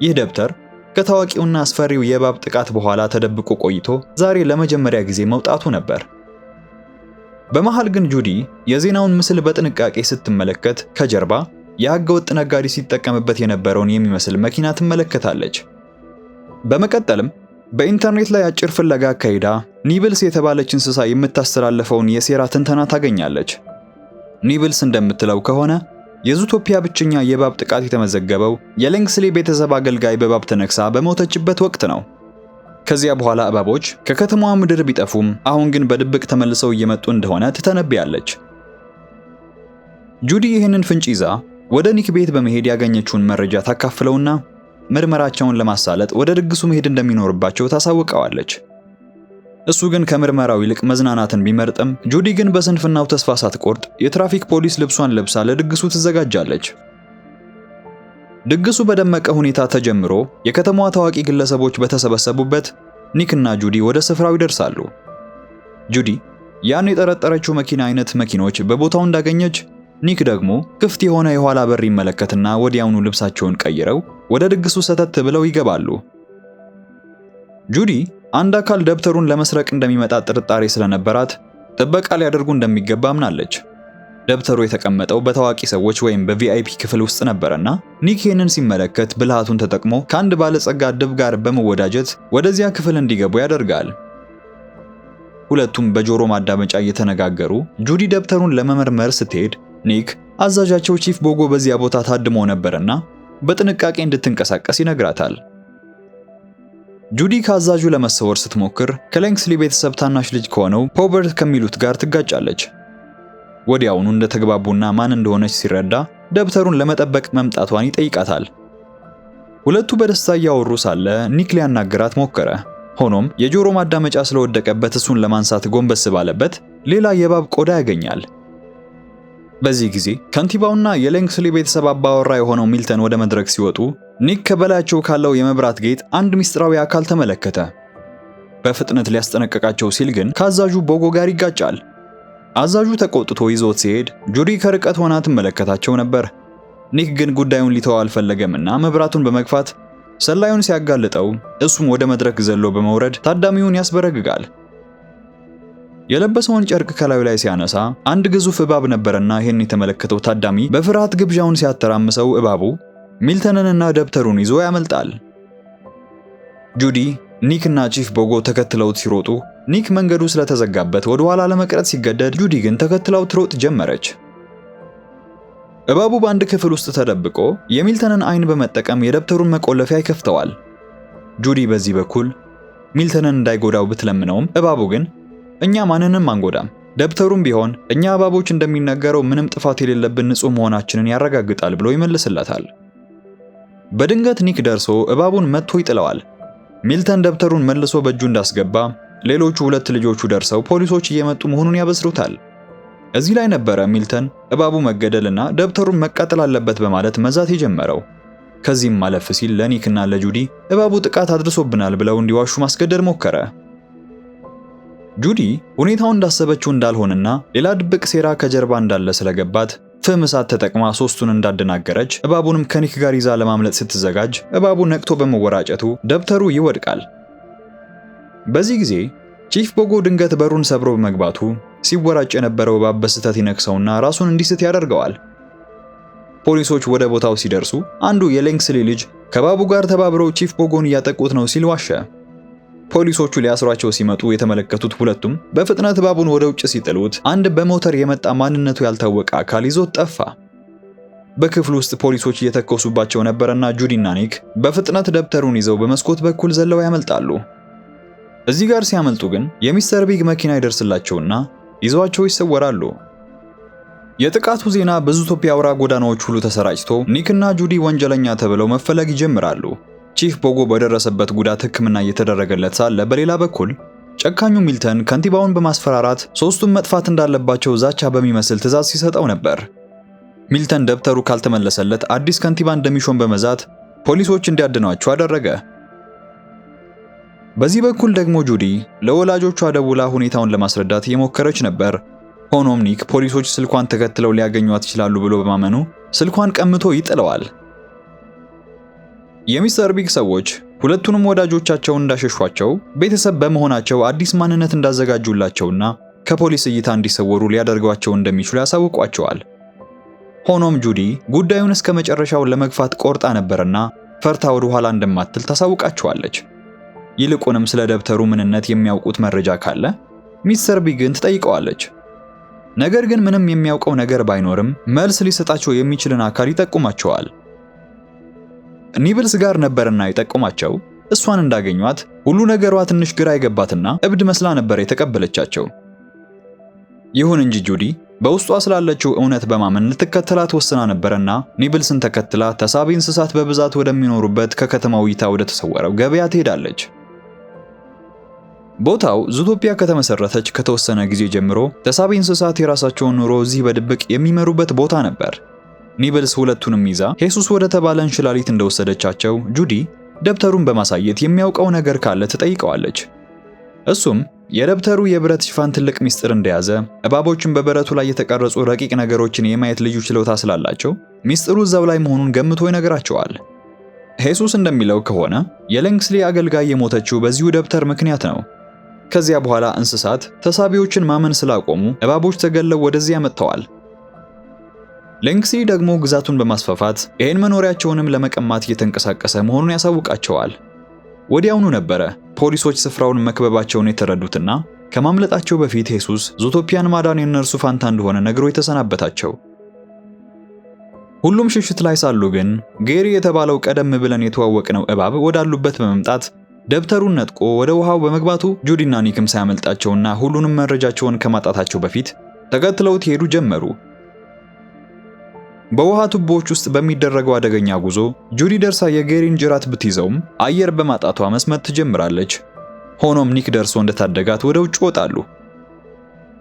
ይህ ደብተር ከታዋቂውና አስፈሪው የእባብ ጥቃት በኋላ ተደብቆ ቆይቶ ዛሬ ለመጀመሪያ ጊዜ መውጣቱ ነበር። በመሃል ግን ጁዲ የዜናውን ምስል በጥንቃቄ ስትመለከት ከጀርባ የሕገወጥ ነጋዴ ሲጠቀምበት የነበረውን የሚመስል መኪና ትመለከታለች። በመቀጠልም በኢንተርኔት ላይ አጭር ፍለጋ አካሂዳ ኒብልስ የተባለች እንስሳ የምታስተላልፈውን የሴራ ትንተና ታገኛለች። ኒብልስ እንደምትለው ከሆነ የዙቶፒያ ብቸኛ የእባብ ጥቃት የተመዘገበው የሌንግስሊ ቤተሰብ አገልጋይ በእባብ ተነክሳ በሞተችበት ወቅት ነው። ከዚያ በኋላ እባቦች ከከተማዋ ምድር ቢጠፉም አሁን ግን በድብቅ ተመልሰው እየመጡ እንደሆነ ትተነብያለች። ጁዲ ይህንን ፍንጭ ይዛ ወደ ኒክ ቤት በመሄድ ያገኘችውን መረጃ ታካፍለውና ምርመራቸውን ለማሳለጥ ወደ ድግሱ መሄድ እንደሚኖርባቸው ታሳውቀዋለች። እሱ ግን ከምርመራው ይልቅ መዝናናትን ቢመርጥም ጁዲ ግን በስንፍናው ተስፋ ሳትቆርጥ የትራፊክ ፖሊስ ልብሷን ለብሳ ለድግሱ ትዘጋጃለች። ድግሱ በደመቀ ሁኔታ ተጀምሮ የከተማዋ ታዋቂ ግለሰቦች በተሰበሰቡበት ኒክ እና ጁዲ ወደ ስፍራው ይደርሳሉ። ጁዲ ያን የጠረጠረችው መኪና አይነት መኪኖች በቦታው እንዳገኘች ኒክ ደግሞ ክፍት የሆነ የኋላ በር ይመለከትና ወዲያውኑ ልብሳቸውን ቀይረው ወደ ድግሱ ሰተት ብለው ይገባሉ። ጁዲ አንድ አካል ደብተሩን ለመስረቅ እንደሚመጣ ጥርጣሬ ስለነበራት ጥበቃ ሊያደርጉ እንደሚገባ አምናለች። ደብተሩ የተቀመጠው በታዋቂ ሰዎች ወይም በቪአይፒ ክፍል ውስጥ ነበርና ኒክ ይህንን ሲመለከት ብልሃቱን ተጠቅሞ ከአንድ ባለጸጋ ድብ ጋር በመወዳጀት ወደዚያ ክፍል እንዲገቡ ያደርጋል። ሁለቱም በጆሮ ማዳመጫ እየተነጋገሩ ጁዲ ደብተሩን ለመመርመር ስትሄድ ኒክ አዛዣቸው ቺፍ ቦጎ በዚያ ቦታ ታድሞ ነበርና በጥንቃቄ እንድትንቀሳቀስ ይነግራታል። ጁዲ ከአዛዡ ለመሰወር ስትሞክር ከሌንግስሊ ቤተሰብ ታናሽ ልጅ ከሆነው ፖበርት ከሚሉት ጋር ትጋጫለች። ወዲያውኑ እንደተግባቡና ማን እንደሆነች ሲረዳ ደብተሩን ለመጠበቅ መምጣቷን ይጠይቃታል። ሁለቱ በደስታ እያወሩ ሳለ ኒክ ሊያናግራት ሞከረ። ሆኖም የጆሮ ማዳመጫ ስለወደቀበት እሱን ለማንሳት ጎንበስ ባለበት ሌላ የእባብ ቆዳ ያገኛል። በዚህ ጊዜ ከንቲባውና የሌንግስሊ ቤተሰብ አባወራ የሆነው ሚልተን ወደ መድረክ ሲወጡ ኒክ ከበላያቸው ካለው የመብራት ጌጥ አንድ ምስጢራዊ አካል ተመለከተ። በፍጥነት ሊያስጠነቅቃቸው ሲል ግን ከአዛዡ ቦጎ ጋር ይጋጫል። አዛዡ ተቆጥቶ ይዞት ሲሄድ ጁዲ ከርቀት ሆና ትመለከታቸው ነበር። ኒክ ግን ጉዳዩን ሊተው አልፈለገምና መብራቱን በመግፋት ሰላዩን ሲያጋልጠው እሱም ወደ መድረክ ዘሎ በመውረድ ታዳሚውን ያስበረግጋል። የለበሰውን ጨርቅ ከላዩ ላይ ሲያነሳ አንድ ግዙፍ እባብ ነበርና ይህን የተመለከተው ታዳሚ በፍርሃት ግብዣውን ሲያተራምሰው እባቡ ሚልተንንና ደብተሩን ይዞ ያመልጣል። ጁዲ ኒክና ቺፍ ቦጎ ተከትለውት ሲሮጡ ኒክ መንገዱ ስለተዘጋበት ወደ ኋላ ለመቅረት ሲገደድ ጁዲ ግን ተከትለው ትሮጥ ጀመረች። እባቡ በአንድ ክፍል ውስጥ ተደብቆ የሚልተንን አይን በመጠቀም የደብተሩን መቆለፊያ ይከፍተዋል። ጁዲ በዚህ በኩል ሚልተንን እንዳይጎዳው ብትለምነውም እባቡ ግን እኛ ማንንም አንጎዳም፣ ደብተሩም ቢሆን እኛ እባቦች እንደሚነገረው ምንም ጥፋት የሌለብን ንጹህ መሆናችንን ያረጋግጣል ብሎ ይመልስላታል። በድንገት ኒክ ደርሶ እባቡን መጥቶ ይጥለዋል። ሚልተን ደብተሩን መልሶ በእጁ እንዳስገባ ሌሎቹ ሁለት ልጆቹ ደርሰው ፖሊሶች እየመጡ መሆኑን ያበስሩታል። እዚህ ላይ ነበረ ሚልተን እባቡ መገደልና ደብተሩን መቃጠል አለበት በማለት መዛት የጀመረው። ከዚህም ማለፍ ሲል ለኒክና ለጁዲ እባቡ ጥቃት አድርሶብናል ብለው እንዲዋሹ ማስገደድ ሞከረ። ጁዲ ሁኔታው እንዳሰበችው እንዳልሆነና ሌላ ድብቅ ሴራ ከጀርባ እንዳለ ስለገባት ፍም እሳት ተጠቅማ ሶስቱን እንዳደናገረች እባቡንም ከኒክ ጋር ይዛ ለማምለጥ ስትዘጋጅ እባቡ ነቅቶ በመወራጨቱ ደብተሩ ይወድቃል። በዚህ ጊዜ ቺፍ ቦጎ ድንገት በሩን ሰብሮ በመግባቱ ሲወራጭ የነበረው እባብ በስህተት ይነክሰውና ራሱን እንዲስት ያደርገዋል። ፖሊሶች ወደ ቦታው ሲደርሱ አንዱ የሌንግስሊ ልጅ ከእባቡ ጋር ተባብረው ቺፍ ቦጎን እያጠቁት ነው ሲል ዋሸ። ፖሊሶቹ ሊያስሯቸው ሲመጡ የተመለከቱት ሁለቱም በፍጥነት እባቡን ወደ ውጭ ሲጥሉት አንድ በሞተር የመጣ ማንነቱ ያልታወቀ አካል ይዞት ጠፋ። በክፍሉ ውስጥ ፖሊሶች እየተኮሱባቸው ነበርና ጁዲና ኒክ በፍጥነት ደብተሩን ይዘው በመስኮት በኩል ዘለው ያመልጣሉ። እዚህ ጋር ሲያመልጡ ግን የሚስተር ቢግ መኪና ይደርስላቸውና ይዘዋቸው ይሰወራሉ። የጥቃቱ ዜና በዙቶፒያ አውራ ጎዳናዎች ሁሉ ተሰራጭቶ ኒክና ጁዲ ወንጀለኛ ተብለው መፈለግ ይጀምራሉ። ቺፍ ቦጎ በደረሰበት ጉዳት ሕክምና እየተደረገለት ሳለ በሌላ በኩል ጨካኙ ሚልተን ከንቲባውን በማስፈራራት ሶስቱም መጥፋት እንዳለባቸው ዛቻ በሚመስል ትዕዛዝ ሲሰጠው ነበር። ሚልተን ደብተሩ ካልተመለሰለት አዲስ ከንቲባ እንደሚሾም በመዛት ፖሊሶች እንዲያድኗቸው አደረገ። በዚህ በኩል ደግሞ ጁዲ ለወላጆቿ ደውላ ሁኔታውን ለማስረዳት እየሞከረች ነበር። ሆኖም ኒክ ፖሊሶች ስልኳን ተከትለው ሊያገኟት ይችላሉ ብሎ በማመኑ ስልኳን ቀምቶ ይጥለዋል። የሚስተር ቢግ ሰዎች ሁለቱንም ወዳጆቻቸውን እንዳሸሿቸው ቤተሰብ በመሆናቸው አዲስ ማንነት እንዳዘጋጁላቸውና ከፖሊስ እይታ እንዲሰወሩ ሊያደርጓቸው እንደሚችሉ ያሳውቋቸዋል። ሆኖም ጁዲ ጉዳዩን እስከ መጨረሻው ለመግፋት ቆርጣ ነበርና ፈርታ ወደ ኋላ እንደማትል ታሳውቃቸዋለች። ይልቁንም ስለ ደብተሩ ምንነት የሚያውቁት መረጃ ካለ ሚስተር ቢግን ትጠይቀዋለች። ነገር ግን ምንም የሚያውቀው ነገር ባይኖርም መልስ ሊሰጣቸው የሚችልን አካል ይጠቁማቸዋል። ኒብልስ ጋር ነበርና የጠቆማቸው እሷን እንዳገኟት ሁሉ ነገሯ ትንሽ ግራ የገባትና እብድ መስላ ነበር የተቀበለቻቸው። ይሁን እንጂ ጁዲ በውስጧ ስላለችው እውነት በማመን ልትከተላት ወስና ነበርና ኒብልስን ተከትላ ተሳቢ እንስሳት በብዛት ወደሚኖሩበት ከከተማው እይታ ወደ ተሰወረው ገበያ ትሄዳለች። ቦታው ዙቶፒያ ከተመሰረተች ከተወሰነ ጊዜ ጀምሮ ተሳቢ እንስሳት የራሳቸውን ኑሮ እዚህ በድብቅ የሚመሩበት ቦታ ነበር። ኒብልስ ሁለቱንም ይዛ ሄሱስ ወደ ተባለ እንሽላሊት እንደወሰደቻቸው ጁዲ ደብተሩን በማሳየት የሚያውቀው ነገር ካለ ትጠይቀዋለች። እሱም የደብተሩ የብረት ሽፋን ትልቅ ሚስጥር እንደያዘ፣ እባቦችን በብረቱ ላይ የተቀረጹ ረቂቅ ነገሮችን የማየት ልዩ ችሎታ ስላላቸው ሚስጥሩ እዛው ላይ መሆኑን ገምቶ ይነግራቸዋል። ሄሱስ እንደሚለው ከሆነ የሌንግስሊ አገልጋይ የሞተችው በዚሁ ደብተር ምክንያት ነው። ከዚያ በኋላ እንስሳት ተሳቢዎችን ማመን ስላቆሙ እባቦች ተገለው ወደዚያ መጥተዋል። ሌንግስሊ ደግሞ ግዛቱን በማስፋፋት ይህን መኖሪያቸውንም ለመቀማት እየተንቀሳቀሰ መሆኑን ያሳውቃቸዋል። ወዲያውኑ ነበረ ፖሊሶች ስፍራውን መክበባቸውን የተረዱትና ከማምለጣቸው በፊት ሄሱስ ዙቶፒያን ማዳን የነርሱ ፋንታ እንደሆነ ነግሮ የተሰናበታቸው። ሁሉም ሽሽት ላይ ሳሉ ግን ጌሪ የተባለው ቀደም ብለን የተዋወቅነው እባብ ወዳሉበት በመምጣት ደብተሩን ነጥቆ ወደ ውሃው በመግባቱ ጁዲና ኒክም ሳያመልጣቸውና ሁሉንም መረጃቸውን ከማጣታቸው በፊት ተከትለውት ሄዱ ጀመሩ። በውሃ ቱቦዎች ውስጥ በሚደረገው አደገኛ ጉዞ ጁዲ ደርሳ የጌሪን ጅራት ብትይዘውም አየር በማጣቷ መስመጥ ትጀምራለች። ሆኖም ኒክ ደርሶ እንደታደጋት ወደ ውጭ ወጣሉ።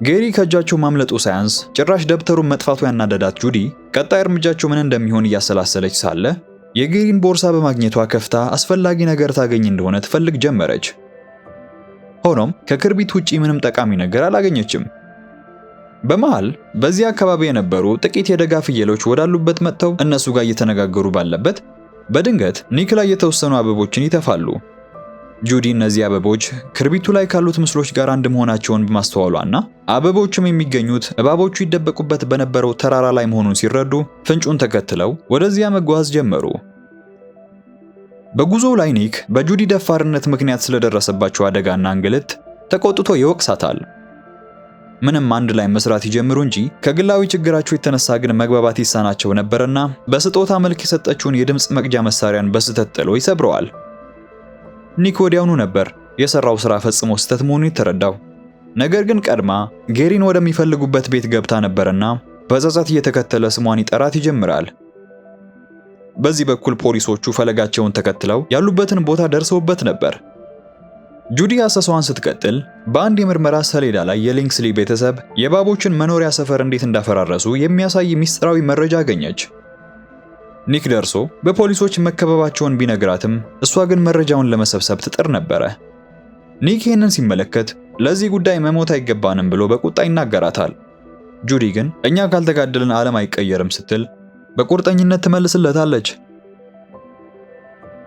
ጌሪ ከእጃቸው ማምለጡ ሳያንስ ጭራሽ ደብተሩን መጥፋቱ ያናደዳት ጁዲ ቀጣይ እርምጃቸው ምን እንደሚሆን እያሰላሰለች ሳለ የጌሪን ቦርሳ በማግኘቷ ከፍታ አስፈላጊ ነገር ታገኝ እንደሆነ ትፈልግ ጀመረች። ሆኖም ከክርቢት ውጪ ምንም ጠቃሚ ነገር አላገኘችም። በመሃል በዚህ አካባቢ የነበሩ ጥቂት የደጋ ፍየሎች ወዳሉበት መጥተው እነሱ ጋር እየተነጋገሩ ባለበት በድንገት ኒክ ላይ የተወሰኑ አበቦችን ይተፋሉ። ጁዲ እነዚህ አበቦች ክርቢቱ ላይ ካሉት ምስሎች ጋር አንድ መሆናቸውን በማስተዋሏና አበቦቹም የሚገኙት እባቦቹ ይደበቁበት በነበረው ተራራ ላይ መሆኑን ሲረዱ ፍንጩን ተከትለው ወደዚያ መጓዝ ጀመሩ። በጉዞው ላይ ኒክ በጁዲ ደፋርነት ምክንያት ስለደረሰባቸው አደጋና እንግልት ተቆጥቶ ይወቅሳታል። ምንም አንድ ላይ መስራት ይጀምሩ እንጂ ከግላዊ ችግራቸው የተነሳ ግን መግባባት ይሳናቸው ነበርና በስጦታ መልክ የሰጠችውን የድምጽ መቅጃ መሳሪያን በስህተት ጥሎ ይሰብረዋል። ኒክ ወዲያውኑ ነበር የሰራው ስራ ፈጽሞ ስህተት መሆኑን የተረዳው። ነገር ግን ቀድማ ጌሪን ወደሚፈልጉበት ቤት ገብታ ነበርና በጸጸት እየተከተለ ስሟን ይጠራት ይጀምራል። በዚህ በኩል ፖሊሶቹ ፈለጋቸውን ተከትለው ያሉበትን ቦታ ደርሰውበት ነበር። ጁዲ አሰሷን ስትቀጥል በአንድ የምርመራ ሰሌዳ ላይ የሌንግስሊ ቤተሰብ የእባቦችን መኖሪያ ሰፈር እንዴት እንዳፈራረሱ የሚያሳይ ሚስጥራዊ መረጃ አገኘች። ኒክ ደርሶ በፖሊሶች መከበባቸውን ቢነግራትም እሷ ግን መረጃውን ለመሰብሰብ ትጥር ነበረ። ኒክ ይህንን ሲመለከት ለዚህ ጉዳይ መሞት አይገባንም ብሎ በቁጣ ይናገራታል። ጁዲ ግን እኛ ካልተጋደልን ዓለም አይቀየርም ስትል በቁርጠኝነት ትመልስለታለች።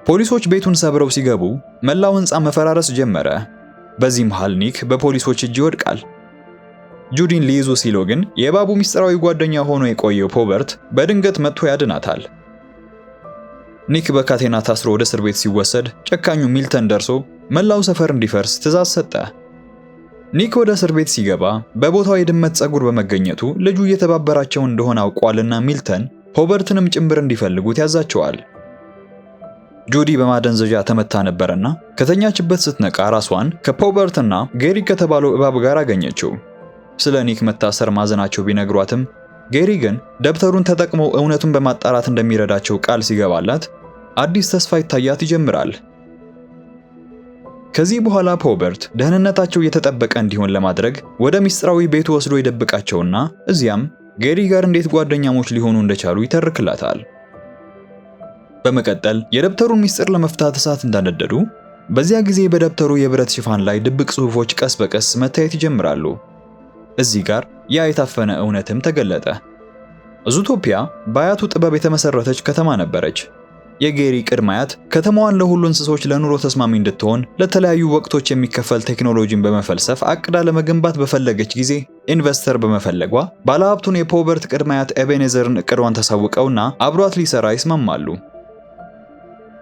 ፖሊሶች ቤቱን ሰብረው ሲገቡ መላው ህንፃ መፈራረስ ጀመረ። በዚህ መሃል ኒክ በፖሊሶች እጅ ይወድቃል። ጁዲን ሊይዙ ሲሉ ግን የእባቡ ሚስጥራዊ ጓደኛ ሆኖ የቆየው ፖበርት በድንገት መጥቶ ያድናታል። ኒክ በካቴና ታስሮ ወደ እስር ቤት ሲወሰድ ጨካኙ ሚልተን ደርሶ መላው ሰፈር እንዲፈርስ ትዕዛዝ ሰጠ። ኒክ ወደ እስር ቤት ሲገባ በቦታው የድመት ጸጉር በመገኘቱ ልጁ እየተባበራቸው እንደሆነ አውቋልና ሚልተን ፖበርትንም ጭምር እንዲፈልጉት ያዛቸዋል። ጁዲ በማደንዘዣ ተመታ ነበርና ከተኛችበት ስትነቃ ራሷን ከፖበርትና ጌሪ ከተባለው እባብ ጋር አገኘችው። ስለ ኒክ መታሰር ማዘናቸው ቢነግሯትም ጌሪ ግን ደብተሩን ተጠቅመው እውነቱን በማጣራት እንደሚረዳቸው ቃል ሲገባላት አዲስ ተስፋ ይታያት ይጀምራል። ከዚህ በኋላ ፖበርት ደህንነታቸው የተጠበቀ እንዲሆን ለማድረግ ወደ ሚስጥራዊ ቤቱ ወስዶ ይደብቃቸውና እዚያም ጌሪ ጋር እንዴት ጓደኛሞች ሊሆኑ እንደቻሉ ይተርክላታል። በመቀጠል የደብተሩን ሚስጥር ለመፍታት እሳት እንዳነደዱ በዚያ ጊዜ በደብተሩ የብረት ሽፋን ላይ ድብቅ ጽሑፎች ቀስ በቀስ መታየት ይጀምራሉ። እዚህ ጋር ያ የታፈነ እውነትም ተገለጠ። ዙቶፒያ በአያቱ ጥበብ የተመሰረተች ከተማ ነበረች። የጌሪ ቅድመ አያት ከተማዋን ለሁሉ እንስሶች ለኑሮ ተስማሚ እንድትሆን ለተለያዩ ወቅቶች የሚከፈል ቴክኖሎጂን በመፈልሰፍ አቅዳ ለመገንባት በፈለገች ጊዜ ኢንቨስተር በመፈለጓ ባለሀብቱን የፖበርት ቅድመ አያት ኤቤኔዘርን እቅዷን ተሳውቀውና አብሯት ሊሰራ ይስማማሉ።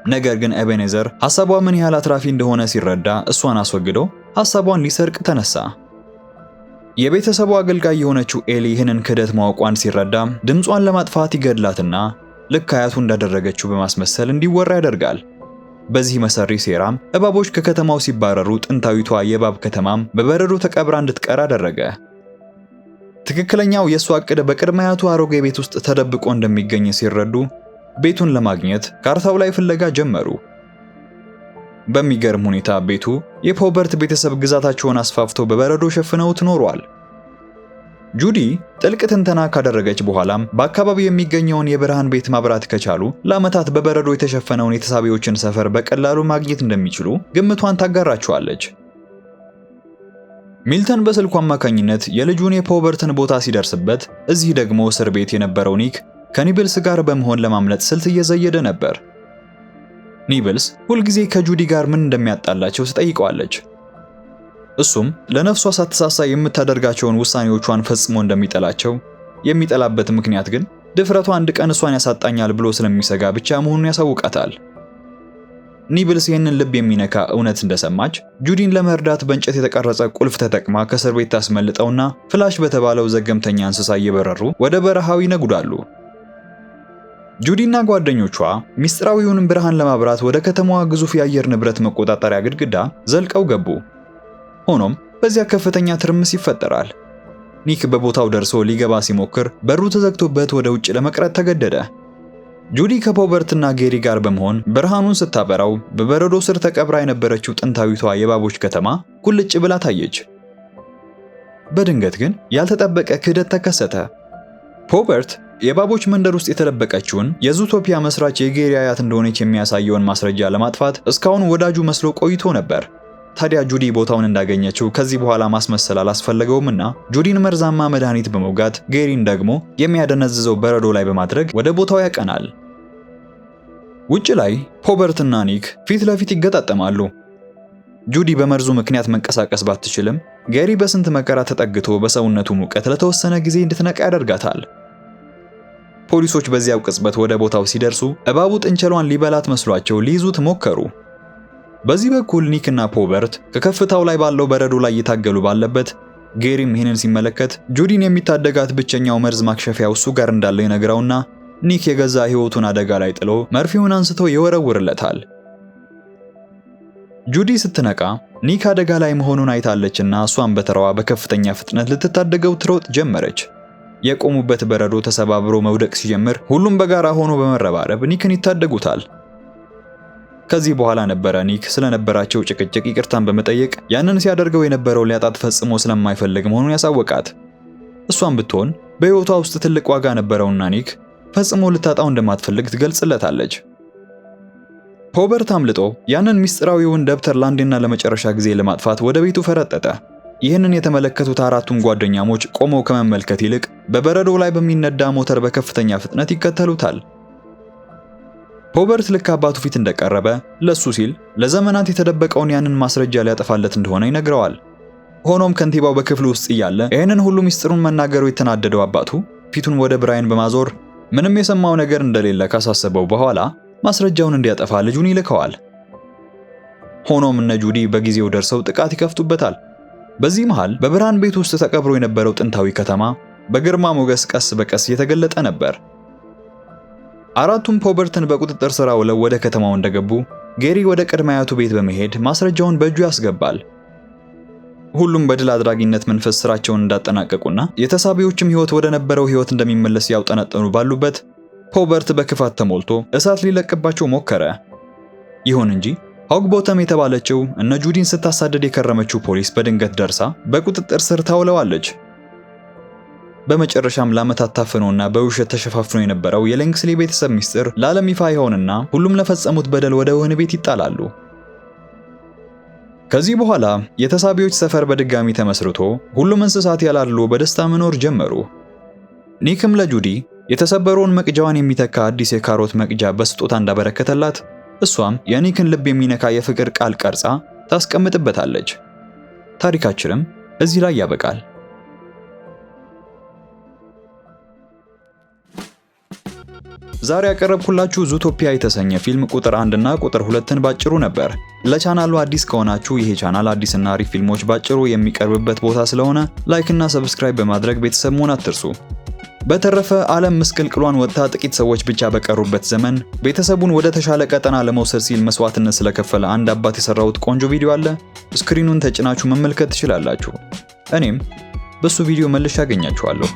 ነገር ግን ኤቤኔዘር ሐሳቧ ምን ያህል አትራፊ እንደሆነ ሲረዳ እሷን አስወግዶ ሐሳቧን ሊሰርቅ ተነሳ። የቤተሰቡ አገልጋይ የሆነችው ኤሊ ይህንን ክህደት ማወቋን ሲረዳ ድምጿን ለማጥፋት ይገድላትና ልክ አያቱ እንዳደረገችው በማስመሰል እንዲወራ ያደርጋል። በዚህ መሰሪ ሴራም እባቦች ከከተማው ሲባረሩ ጥንታዊቷ የእባብ ከተማም በበረዶ ተቀብራ እንድትቀር አደረገ። ትክክለኛው የእሷ ዕቅድ በቅድመ አያቱ አሮጌ ቤት ውስጥ ተደብቆ እንደሚገኝ ሲረዱ ቤቱን ለማግኘት ካርታው ላይ ፍለጋ ጀመሩ። በሚገርም ሁኔታ ቤቱ የፖበርት ቤተሰብ ግዛታቸውን አስፋፍተው በበረዶ ሸፍነውት ኖሯል። ጁዲ ጥልቅ ትንተና ካደረገች በኋላም በአካባቢው የሚገኘውን የብርሃን ቤት ማብራት ከቻሉ ለዓመታት በበረዶ የተሸፈነውን የተሳቢዎችን ሰፈር በቀላሉ ማግኘት እንደሚችሉ ግምቷን ታጋራቸዋለች። ሚልተን በስልኩ አማካኝነት የልጁን የፖበርትን ቦታ ሲደርስበት፣ እዚህ ደግሞ እስር ቤት የነበረው ኒክ ከኒብልስ ጋር በመሆን ለማምለጥ ስልት እየዘየደ ነበር። ኒብልስ ሁልጊዜ ከጁዲ ጋር ምን እንደሚያጣላቸው ትጠይቀዋለች። እሱም ለነፍሷ ሳትሳሳ የምታደርጋቸውን ውሳኔዎቿን ፈጽሞ እንደሚጠላቸው፣ የሚጠላበት ምክንያት ግን ድፍረቷ አንድ ቀን እሷን ያሳጣኛል ብሎ ስለሚሰጋ ብቻ መሆኑን ያሳውቃታል። ኒብልስ ይህንን ልብ የሚነካ እውነት እንደሰማች ጁዲን ለመርዳት በእንጨት የተቀረጸ ቁልፍ ተጠቅማ ከእስር ቤት ታስመልጠውና ፍላሽ በተባለው ዘገምተኛ እንስሳ እየበረሩ ወደ በረሃው ይነጉዳሉ። ጁዲና ጓደኞቿ ሚስጥራዊውን ብርሃን ለማብራት ወደ ከተማዋ ግዙፍ የአየር ንብረት መቆጣጠሪያ ግድግዳ ዘልቀው ገቡ። ሆኖም በዚያ ከፍተኛ ትርምስ ይፈጠራል። ኒክ በቦታው ደርሶ ሊገባ ሲሞክር በሩ ተዘግቶበት ወደ ውጭ ለመቅረት ተገደደ። ጁዲ ከፖበርትና ጌሪ ጋር በመሆን ብርሃኑን ስታበራው በበረዶ ስር ተቀብራ የነበረችው ጥንታዊቷ የእባቦች ከተማ ቁልጭ ብላ ታየች። በድንገት ግን ያልተጠበቀ ክህደት ተከሰተ። ፖበርት የእባቦች መንደር ውስጥ የተደበቀችውን የዙቶፒያ መስራች የጌሪ አያት እንደሆነች የሚያሳየውን ማስረጃ ለማጥፋት እስካሁን ወዳጁ መስሎ ቆይቶ ነበር። ታዲያ ጁዲ ቦታውን እንዳገኘችው ከዚህ በኋላ ማስመሰል አላስፈለገውምና ጁዲን መርዛማ መድኃኒት በመውጋት ጌሪን ደግሞ የሚያደነዝዘው በረዶ ላይ በማድረግ ወደ ቦታው ያቀናል። ውጭ ላይ ፖበርትና ኒክ ፊት ለፊት ይገጣጠማሉ። ጁዲ በመርዙ ምክንያት መንቀሳቀስ ባትችልም ጌሪ በስንት መከራ ተጠግቶ በሰውነቱ ሙቀት ለተወሰነ ጊዜ እንድትነቃ ያደርጋታል። ፖሊሶች በዚያው ቅጽበት ወደ ቦታው ሲደርሱ እባቡ ጥንቸሏን ሊበላት መስሏቸው ሊይዙት ሞከሩ። በዚህ በኩል ኒክ እና ፖበርት ከከፍታው ላይ ባለው በረዶ ላይ እየታገሉ ባለበት ጌሪም ይህንን ሲመለከት ጁዲን የሚታደጋት ብቸኛው መርዝ ማክሸፊያው እሱ ጋር እንዳለ ይነግራውና ኒክ የገዛ ሕይወቱን አደጋ ላይ ጥሎ መርፌውን አንስቶ ይወረውርለታል። ጁዲ ስትነቃ ኒክ አደጋ ላይ መሆኑን አይታለችና እሷን በተራዋ በከፍተኛ ፍጥነት ልትታደገው ትሮጥ ጀመረች። የቆሙበት በረዶ ተሰባብሮ መውደቅ ሲጀምር ሁሉም በጋራ ሆኖ በመረባረብ ኒክን ይታደጉታል። ከዚህ በኋላ ነበረ ኒክ ስለነበራቸው ጭቅጭቅ ይቅርታን በመጠየቅ ያንን ሲያደርገው የነበረው ሊያጣት ፈጽሞ ስለማይፈልግ መሆኑን ያሳወቃት። እሷን ብትሆን በሕይወቷ ውስጥ ትልቅ ዋጋ ነበረውና ኒክ ፈጽሞ ልታጣው እንደማትፈልግ ትገልጽለታለች። ፖበርት አምልጦ ያንን ሚስጥራዊውን ደብተር ለአንዴና ለመጨረሻ ጊዜ ለማጥፋት ወደ ቤቱ ፈረጠጠ። ይህንን የተመለከቱት አራቱም ጓደኛሞች ቆመው ከመመልከት ይልቅ በበረዶ ላይ በሚነዳ ሞተር በከፍተኛ ፍጥነት ይከተሉታል። ፖበርት ልክ አባቱ ፊት እንደቀረበ ለሱ ሲል ለዘመናት የተደበቀውን ያንን ማስረጃ ሊያጠፋለት እንደሆነ ይነግረዋል። ሆኖም ከንቲባው በክፍሉ ውስጥ እያለ ይህንን ሁሉ ሚስጥሩን መናገሩ የተናደደው አባቱ ፊቱን ወደ ብራይን በማዞር ምንም የሰማው ነገር እንደሌለ ካሳሰበው በኋላ ማስረጃውን እንዲያጠፋ ልጁን ይልከዋል። ሆኖም እነ ጁዲ በጊዜው ደርሰው ጥቃት ይከፍቱበታል። በዚህ መሃል በብርሃን ቤት ውስጥ ተቀብሮ የነበረው ጥንታዊ ከተማ በግርማ ሞገስ ቀስ በቀስ እየተገለጠ ነበር። አራቱም ፖበርትን በቁጥጥር ስር ውለው ወደ ከተማው እንደገቡ ጌሪ ወደ ቅድመ አያቱ ቤት በመሄድ ማስረጃውን በእጁ ያስገባል። ሁሉም በድል አድራጊነት መንፈስ ስራቸውን እንዳጠናቀቁና የተሳቢዎችም ሕይወት ወደ ነበረው ሕይወት እንደሚመለስ ያውጠነጠኑ ባሉበት ፖበርት በክፋት ተሞልቶ እሳት ሊለቅባቸው ሞከረ። ይሁን እንጂ ሆግቦተም የተባለችው እነ ጁዲን ስታሳደድ የከረመችው ፖሊስ በድንገት ደርሳ በቁጥጥር ስር ታውለዋለች። በመጨረሻም ለዓመታት ታፍኖና በውሸት ተሸፋፍኖ የነበረው የሌንግስሊ ቤተሰብ ሚስጥር ለዓለም ይፋ ይሆንና ሁሉም ለፈጸሙት በደል ወደ ወህኒ ቤት ይጣላሉ። ከዚህ በኋላ የተሳቢዎች ሰፈር በድጋሚ ተመስርቶ ሁሉም እንስሳት ያላሉ በደስታ መኖር ጀመሩ። ኒክም ለጁዲ የተሰበረውን መቅጃዋን የሚተካ አዲስ የካሮት መቅጃ በስጦታ እንዳበረከተላት እሷም የኒክን ልብ የሚነካ የፍቅር ቃል ቀርጻ ታስቀምጥበታለች። ታሪካችንም እዚህ ላይ ያበቃል። ዛሬ ያቀረብኩላችሁ ዙቶፒያ የተሰኘ ፊልም ቁጥር 1 እና ቁጥር 2ን ባጭሩ ነበር። ለቻናሉ አዲስ ከሆናችሁ ይሄ ቻናል አዲስና አሪፍ ፊልሞች ባጭሩ የሚቀርብበት ቦታ ስለሆነ ላይክ እና ሰብስክራይብ በማድረግ ቤተሰብ መሆን አትርሱ። በተረፈ ዓለም ምስቅልቅሏን ወጥታ ጥቂት ሰዎች ብቻ በቀሩበት ዘመን ቤተሰቡን ወደ ተሻለ ቀጠና ለመውሰድ ሲል መስዋዕትነት ስለከፈለ አንድ አባት የሰራሁት ቆንጆ ቪዲዮ አለ። ስክሪኑን ተጭናችሁ መመልከት ትችላላችሁ። እኔም በሱ ቪዲዮ መልሼ አገኛችኋለሁ።